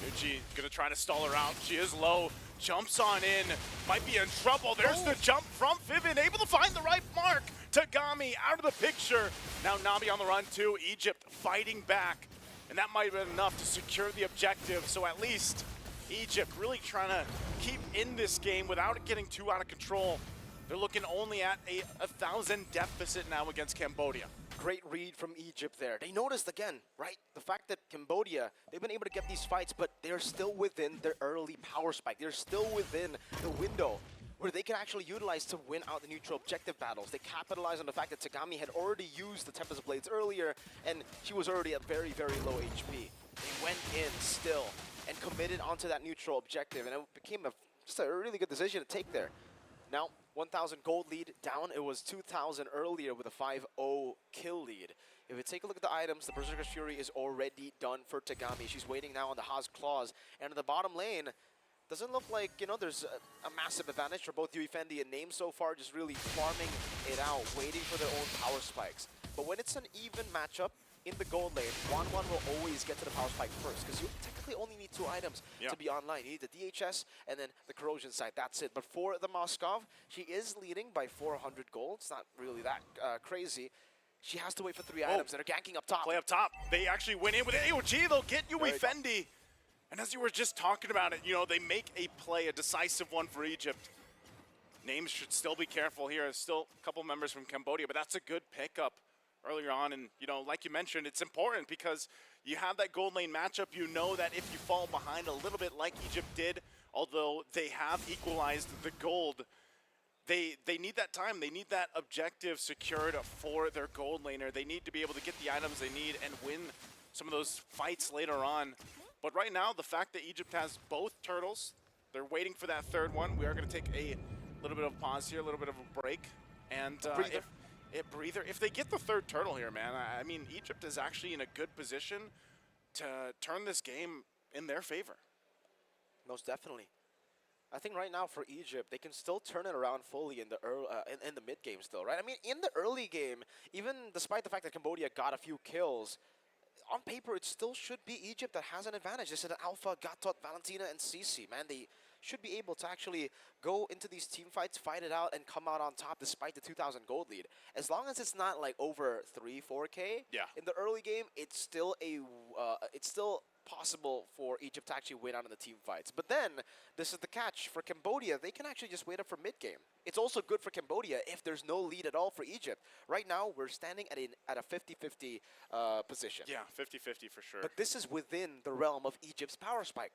Nucci gonna try to stall her out. She is low, jumps on in, might be in trouble. There's the jump from Vivin, able to find the right mark. Tagami out of the picture. Now Nabi on the run too. Egypt fighting back. And that might have been enough to secure the objective. So at least Egypt really trying to keep in this game without it getting too out of control. They're looking only at a 1,000 deficit now against Cambodia. Great read from Egypt there. They noticed again, right? The fact that Cambodia, they've been able to get these fights, but they're still within their early power spike. They're still within the window where they can actually utilize to win out the neutral objective battles. They capitalize on the fact that Tagami had already used the Tempest of Blades earlier, and she was already at very low HP. They went in still and committed onto that neutral objective, and it became just a really good decision to take there. Now, 1,000 gold lead down. It was 2,000 earlier with a 5-0 kill lead. If we take a look at the items, the Berserker's Fury is already done for Tagami. She's waiting now on the Haas Claws, and in the bottom lane, doesn't look like, you know, there's a massive advantage for both Yui Fendi and Name so far, just really farming it out, waiting for their own power spikes. But when it's an even matchup in the gold lane, 1-1 will always get to the power spike first, because you technically only need 2 items to be online. You need the DHS and then the corrosion side, that's it. But for the Moskov, she is leading by 400 gold. It's not really that crazy. She has to wait for 3 items, and they're ganking up top. Play up top. They actually went in with AOG. They'll get Yui Fendi. And as you were just talking about it, you know, they make a play, a decisive one for Egypt. Names should still be careful here. There's still a couple members from Cambodia, but that's a good pickup earlier on. And, you know, like you mentioned, it's important because you have that gold lane matchup. You know that if you fall behind a little bit like Egypt did, although they have equalized the gold, they need that time. They need that objective secured for their gold laner. They need to be able to get the items they need and win some of those fights later on. But right now, the fact that Egypt has both turtles, they're waiting for that 3rd one. We are going to take a little bit of a pause here, a little bit of a break. And breather. If they get the 3rd turtle here, man, I mean, Egypt is actually in a good position to turn this game in their favor. Most definitely. I think right now for Egypt, they can still turn it around fully in the in the mid game still, right? I mean, in the early game, even despite the fact that Cambodia got a few kills, on paper, it still should be Egypt that has an advantage. This is an Alpha, Gatot, Valentina, and Cici. Man, they should be able to actually go into these team fights, fight it out, and come out on top despite the 2,000 gold lead. As long as it's not like over 3-4K in the early game, it's still possible for Egypt to actually win out in the team fights. But then, this is the catch. For Cambodia, they can actually just wait up for mid-game. It's also good for Cambodia if there's no lead at all for Egypt. Right now, we're standing at a 50-50 position. Yeah, 50-50 for sure. But this is within the realm of Egypt's power spike.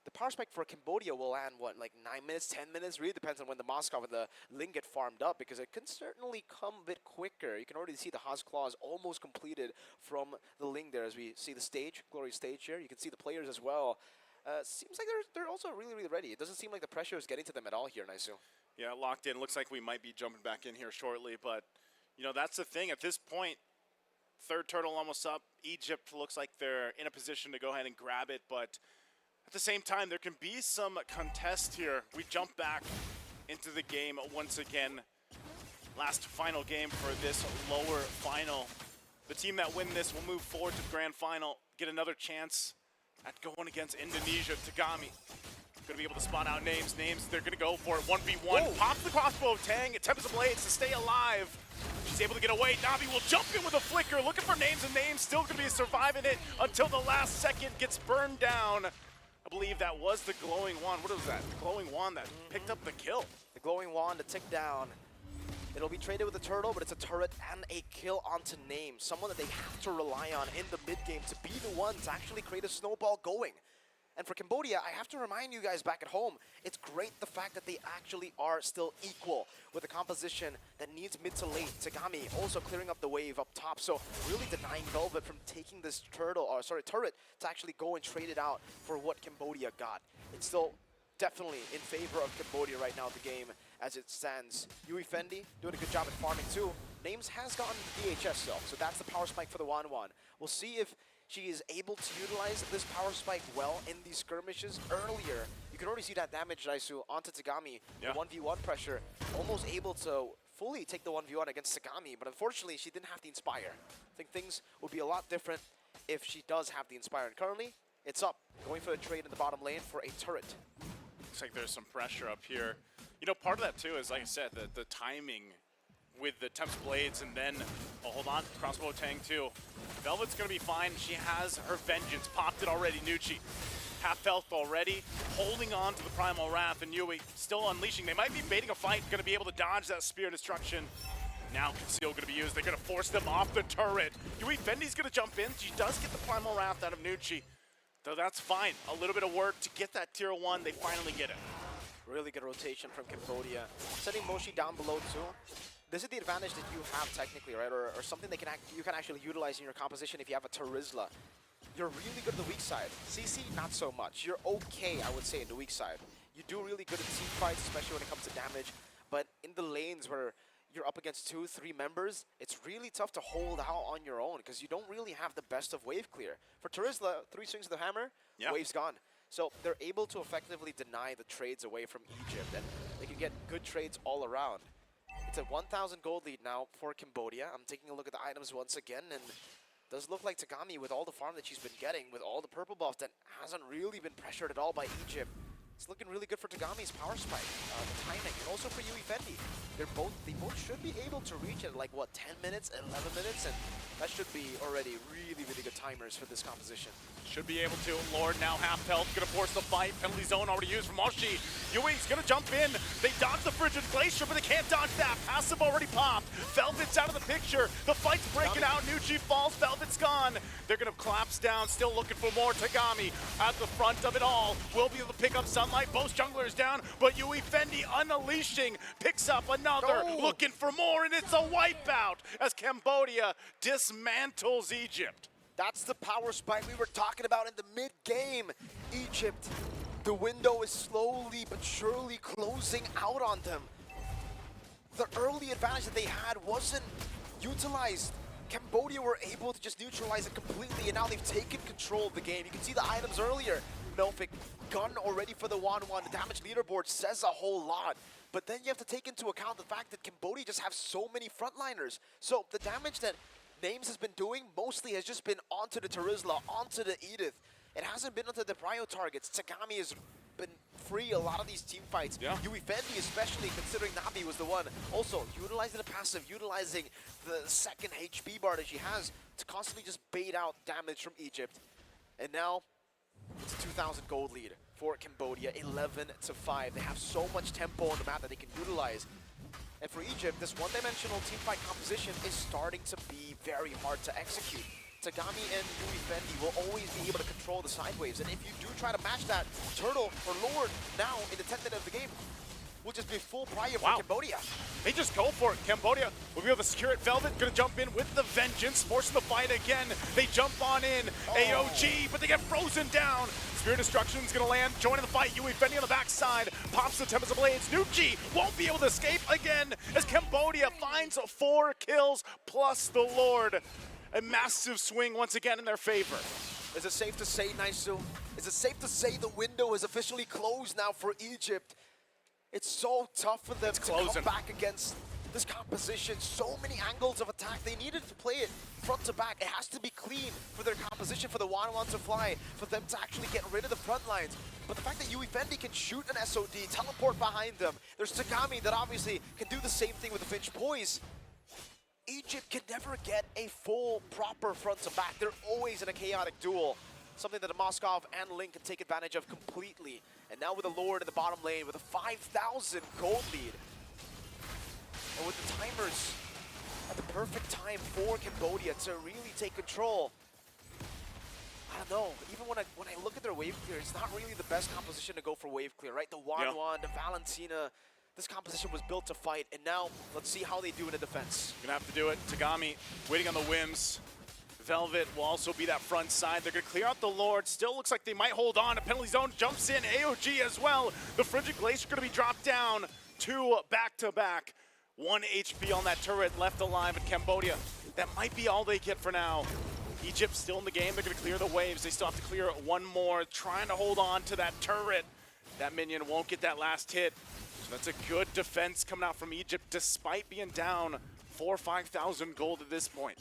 The power spike for Cambodia will land, what, like 9 minutes, 10 minutes? Really depends on when the Moskov and the Ling get farmed up, because it can certainly come a bit quicker. You can already see the Haas Claws almost completed from the Ling there as we see the stage, Glory stage here. You can see the players as well. Seems like they're also really ready. It doesn't seem like the pressure is getting to them at all here, Naisu. Yeah, locked in. Looks like we might be jumping back in here shortly, but, you know, that's the thing. At this point, 3rd turtle almost up. Egypt looks like they're in a position to go ahead and grab it, but at the same time, there can be some contest here. We jump back into the game once again. Last final game for this lower final. The team that win this will move forward to the grand final, get another chance at going against Indonesia. Tagami going to be able to spot out Names. They're going to go for it. 1v1. Pops the crossbow of Tang. Tempest of Blades to stay alive. She's He's able to get away. Navi will jump in with a flicker, looking for names, and names still going to be surviving it until the last second gets burned down. I believe that was the glowing wand. What was that? The glowing wand that picked up the kill. The glowing wand to tick down. It'll be traded with a turtle, but it's a turret and a kill onto Name. Someone that they have to rely on in the mid game to be the one to actually create a snowball going. And for Cambodia, I have to remind you guys back at home, it's great the fact that they actually are still equal with a composition that needs mid to late. Tagami also clearing up the wave up top, so really denying Velvet from taking this turret to actually go and trade it out for what Cambodia got. It's still definitely in favor of Cambodia right now, the game as it stands. Yui Fendi doing a good job at farming too. Names has gotten the DHS though, so that's the power spike for the 1-1. We'll see if she is able to utilize this power spike well in these skirmishes. Earlier, you can already see that damage, Daisu, onto Tagami. Yeah. The 1v1 pressure, almost able to fully take the 1v1 against Tagami, but unfortunately, she didn't have the Inspire. I think things would be a lot different if she does have the Inspire. And currently, it's up. Going for a trade in the bottom lane for a turret. Looks like there's some pressure up here. You know, part of that too is, like I said, the timing with the Tempest Blades, and then, oh, hold on, crossbow Tang too. Velvet's gonna be fine. She has her vengeance. Popped it already, Nucci. Half health already, holding on to the Primal Wrath, and Yui still unleashing. They might be baiting a fight, gonna be able to dodge that Spear Destruction. Now Conceal gonna be used. They're gonna force them off the turret. Yui Fendi's gonna jump in. She does get the Primal Wrath out of Nucci. Though that's fine. A little bit of work to get that tier 1. They finally get it. Really good rotation from Cambodia. Sending Moshi down below too. This is the advantage that you have technically, right? Or something that you can actually utilize in your composition if you have a Terizla. You're really good at the weak side. CC, not so much. You're okay, I would say, in the weak side. You do really good at team fights, especially when it comes to damage. But in the lanes where you're up against 2, 3 members, it's really tough to hold out on your own because you don't really have the best of wave clear. For Terizla, 3 swings of the hammer, Yeah. wave's gone. So they're able to effectively deny the trades away from Egypt, and they can get good trades all around. It's a 1,000 gold lead now for Cambodia. I'm taking a look at the items once again, and it does look like Tagami, with all the farm that she's been getting, with all the purple buff that hasn't really been pressured at all by Egypt. It's looking really good for Tagami's power spike, the timing, and also for Yui Fendi. They both should be able to reach it like, what, 10 minutes, 11 minutes? And that should be already really, really good timers for this composition. Should be able to. Lord now half health, gonna force the fight. Penalty zone already used from Moshi. Yui's gonna jump in. They dodge the Frigid Glacier, but they can't dodge that. Passive already popped. Velvet's out of the picture. The fight's breaking out. Nucci falls. Velvet's gone. They're gonna collapse down. Still looking for more. Tagami at the front of it all. Will be able to pick up Sunlight. Both junglers down, but Yui Fendi unleashing. Picks up another. Oh. Looking for more, and it's a wipeout as Cambodia dismantles Egypt. That's the power spike we were talking about in the mid-game. Egypt, the window is slowly but surely closing out on them. The early advantage that they had wasn't utilized. Cambodia were able to just neutralize it completely, and now they've taken control of the game. You can see the items earlier. Melfic, gun already for the 1-1. The damage leaderboard says a whole lot. But then you have to take into account the fact that Cambodia just have so many frontliners. So the damage that Names has been doing mostly has just been onto the Terizla, onto the Edith. It hasn't been onto the prio targets. Tagami has been free a lot of these team fights. Yeah. Yui Fendi, especially considering Navi was the one. Also, utilizing the passive, utilizing the second HP bar that she has to constantly just bait out damage from Egypt. And now, it's a 2,000 gold lead for Cambodia, 11-5. They have so much tempo on the map that they can utilize. And for Egypt, this one-dimensional teamfight composition is starting to be very hard to execute. Tagami and Yui Fendi will always be able to control the side waves, and if you do try to match that, Turtle or Lord now in the 10th minute of the game will just be full prior for Cambodia. They just go for it. Cambodia will be able to secure it. Velvet gonna jump in with the vengeance, forcing the fight again. They jump on in. AOG, but they get frozen down. Spear Destruction's gonna land, joining the fight. Yui Fendi on the backside, pops the Tempest of Blades. Nucci won't be able to escape again as Cambodia finds 4 kills plus the Lord. A massive swing once again in their favor. Is it safe to say, Naisu? Is it safe to say the window is officially closed now for Egypt? It's so tough for them to come back against this composition. So many angles of attack. They needed to play it front to back. It has to be clean for their composition, for the 1-1 to fly, for them to actually get rid of the front lines. But the fact that Yui Fendi can shoot an SOD, teleport behind them. There's Tagami that obviously can do the same thing with the Finch Poise. Egypt can never get a full, proper front to back. They're always in a chaotic duel. Something that the Moskov and Link can take advantage of completely. And now with the Lord in the bottom lane with a 5,000 gold lead. And with the timers at the perfect time for Cambodia to really take control. I don't know, even when I look at their wave clear, it's not really the best composition to go for wave clear, right? The Wanwan, the Valentina, this composition was built to fight, and now let's see how they do in the defense. Gonna have to do it. Tagami waiting on the whims. Velvet will also be that front side. They're gonna clear out the Lord. Still looks like they might hold on. A penalty zone jumps in. AOG as well. The Frigid Glacier gonna be dropped down. 2 back-to-back. 1 HP on that turret left alive in Cambodia. That might be all they get for now. Egypt still in the game. They're gonna clear the waves. They still have to clear one more. Trying to hold on to that turret. That minion won't get that last hit. So that's a good defense coming out from Egypt despite being down 4,000 or 5,000 gold at this point.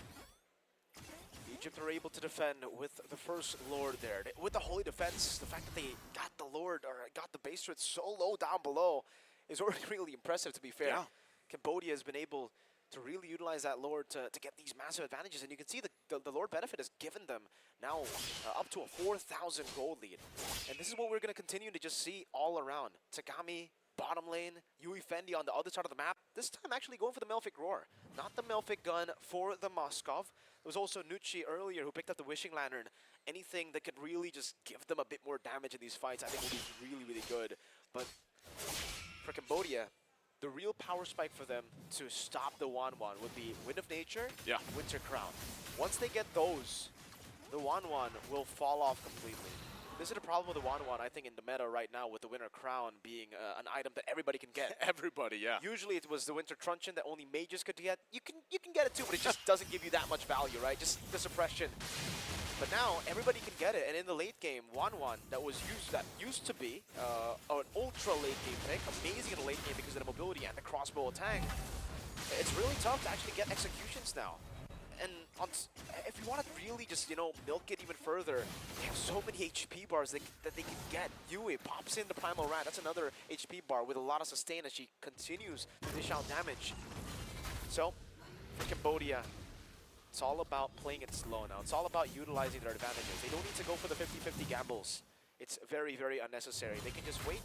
Egypt are able to defend with the first Lord there. With the Holy Defense, the fact that they got the Lord, or got the base rate so low down below is already really impressive, to be fair. Yeah. Cambodia has been able to really utilize that Lord to get these massive advantages, and you can see the Lord benefit has given them now up to a 4,000 gold lead. And this is what we're going to continue to just see all around. Tagami, bottom lane, Yui Fendi on the other side of the map, this time actually going for the Melphic Roar. Not the Melphic Gun for the Moskov. There was also Nucci earlier who picked up the Wishing Lantern. Anything that could really just give them a bit more damage in these fights, I think will be really, really good. But for Cambodia, the real power spike for them to stop the Wanwan would be Wind of Nature, Winter Crown. Once they get those, the Wanwan will fall off completely. This is the problem with the Wanwan, I think, in the meta right now, with the Winter Crown being an item that everybody can get. Everybody, yeah. Usually it was the Winter Truncheon that only mages could get. You can get it too, but it just doesn't give you that much value, right? Just the suppression. But now everybody can get it, and in the late game, Wanwan that used to be an ultra late game pick, amazing in the late game because of the mobility and the crossbow attack. It's really tough to actually get executions now. And if you want to really just, milk it even further, they have so many HP bars that they can get. Yui pops in the Primal Rat. That's another HP bar with a lot of sustain as she continues to dish out damage. So, for Cambodia, it's all about playing it slow now. It's all about utilizing their advantages. They don't need to go for the 50-50 gambles. It's very, very unnecessary. They can just wait,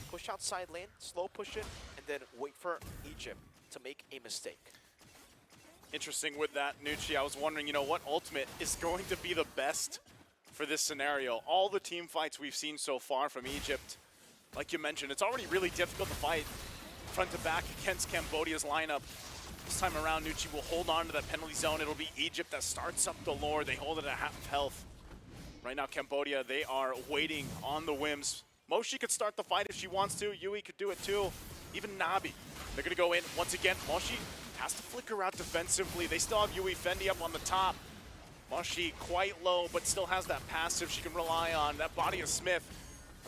push out side lane, slow push it, and then wait for Egypt to make a mistake. Interesting with that, Nucci. I was wondering, what ultimate is going to be the best for this scenario? All the team fights we've seen so far from Egypt, like you mentioned, it's already really difficult to fight front to back against Cambodia's lineup. This time around, Nucci will hold on to that penalty zone. It'll be Egypt that starts up the Lord. They hold it at half health. Right now, Cambodia, they are waiting on the whims. Moshi could start the fight if she wants to. Yui could do it too. Even Nabi. They're going to go in once again. Moshi has to flicker out defensively. They still have Yui Fendi up on the top. Moshi quite low, but still has that passive she can rely on. That body of Smith.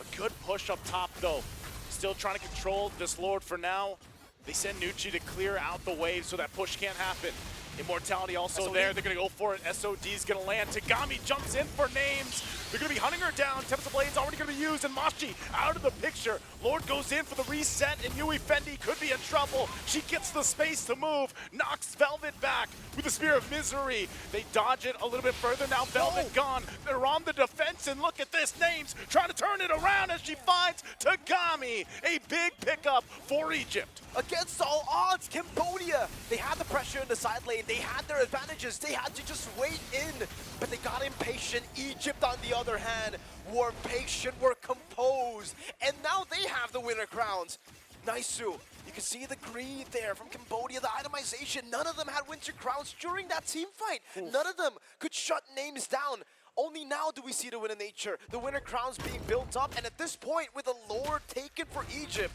A good push up top, though. Still trying to control this Lord for now. They send Nucci to clear out the wave so that push can't happen. Immortality also SOD. there. They're going to go for it. SOD's going to land. Tagami jumps in for names. They're going to be hunting her down. Tempest of Blade's already going to be used, and Moshi out of the picture. Lord goes in for the reset, and Yui Fendi could be in trouble. She gets the space to move, knocks Velvet back with the Spear of Misery. They dodge it a little bit further. Now Velvet gone. They're on the defense, and look at this. Names trying to turn it around as she finds Tagami. A big pickup for Egypt. Against all odds, Cambodia, they had the pressure in the side lane. They had their advantages. They had to just wait in, but they got impatient. Egypt, on the other hand, were patient, were composed, and now they have the winner crowns. Naisu, you can see the greed there from Cambodia, the itemization. None of them had winter crowns during that team fight. None of them could shut names down. Only now do we see the winner nature, the winner crowns being built up, and at this point, with the Lord taken for Egypt,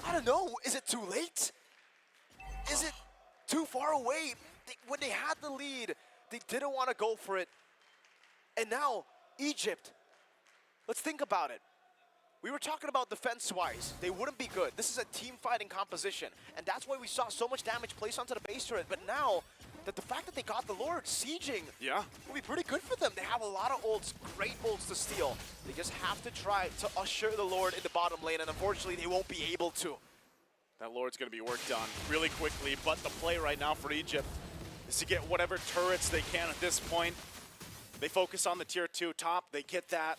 I don't know, is it too late? Is it too far away? When they had the lead, they didn't want to go for it. And now, Egypt, let's think about it. We were talking about defense-wise. They wouldn't be good. This is a team fighting composition. And that's why we saw so much damage placed onto the base turret. But now, the fact that they got the Lord sieging will be pretty good for them. They have a lot of ults, great ults to steal. They just have to try to usher the Lord in the bottom lane, and unfortunately, they won't be able to. That Lord's going to be worked on really quickly, but the play right now for Egypt is to get whatever turrets they can at this point. They focus on the tier 2 top, they get that.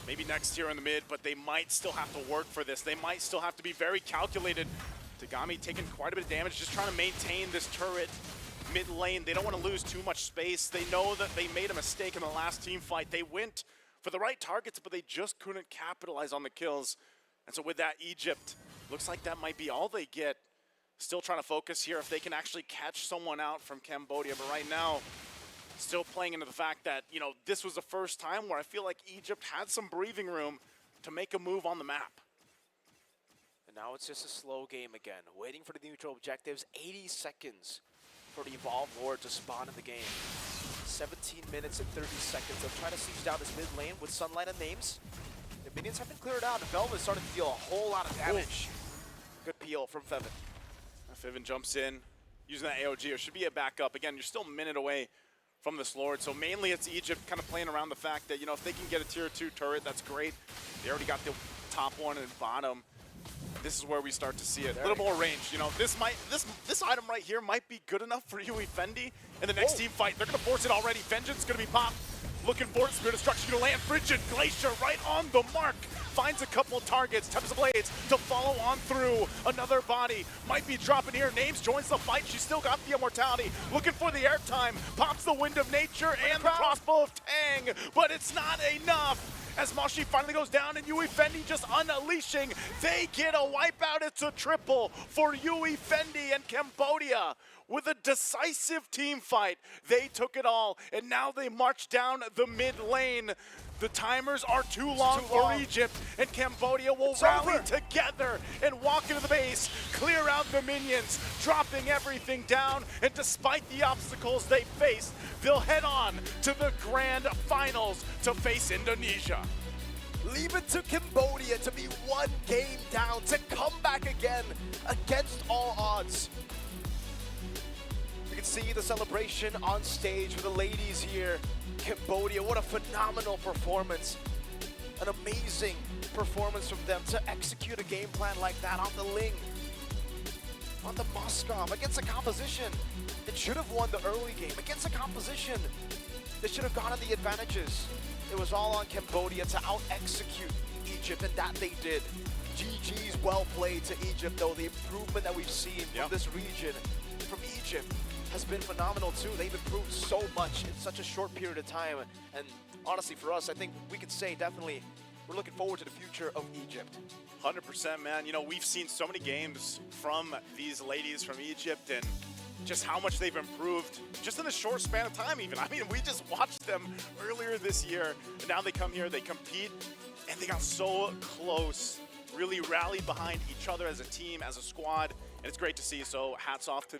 Maybe next tier in the mid, but they might still have to work for this. They might still have to be very calculated. Tagami taking quite a bit of damage, just trying to maintain this turret mid lane. They don't want to lose too much space. They know that they made a mistake in the last team fight. They went for the right targets, but they just couldn't capitalize on the kills. And so with that, Egypt, looks like that might be all they get. Still trying to focus here if they can actually catch someone out from Cambodia, but right now, still playing into the fact that, you know, this was the first time where I feel like Egypt had some breathing room to make a move on the map. And now it's just a slow game again, waiting for the neutral objectives. 80 seconds for the Evolved Lord to spawn in the game. 17 minutes and 30 seconds. They'll try to siege down this mid lane with Sunlight and Names. The minions have been cleared out, and Velvet is starting to deal a whole lot of damage. Good peel from Fevin. Fevin jumps in, using that AOG. It should be a backup. Again, you're still a minute away from this Lord, so mainly it's Egypt kind of playing around the fact that, you know, if they can get a tier 2 turret, that's great. They already got the top one and bottom. This is where we start to see it. A little more range. You know, this item right here might be good enough for UE24 in the next team fight. They're going to force it already. Vengeance going to be popped. Looking for it. Spirit Destruction going to land. Frigid Glacier right on the mark. Finds a couple of targets. Tempest of Blades to follow on through. Another body might be dropping here. Names joins the fight. She's still got the immortality. Looking for the airtime. Pops the Wind of Nature and the crossbow of Tang. But it's not enough. As Moshi finally goes down and UE24 just unleashing. They get a wipeout. It's a triple for UE24 and Cambodia. With a decisive team fight, they took it all, and now they march down the mid lane. The timers are too long for Egypt, and Cambodia will rally together and walk into the base, clear out the minions, dropping everything down, and despite the obstacles they face, they'll head on to the grand finals to face Indonesia. Leave it to Cambodia to be one game down, to come back again against all odds. You can see the celebration on stage with the ladies here. Cambodia, what a phenomenal performance. An amazing performance from them to execute a game plan like that on the Ling, on the Moskov, against a composition that should have won the early game, against a composition that should have gotten the advantages. It was all on Cambodia to out-execute Egypt, and that they did. GG's well played to Egypt, though. The improvement that we've seen from this region, from Egypt, has been phenomenal too. They've improved so much in such a short period of time. And honestly, for us, I think we could say definitely we're looking forward to the future of Egypt. 100%, man. You know, we've seen so many games from these ladies from Egypt and just how much they've improved just in a short span of time even. I mean, we just watched them earlier this year, and now they come here, they compete, and they got so close, really rallied behind each other as a team, as a squad, and it's great to see. So hats off to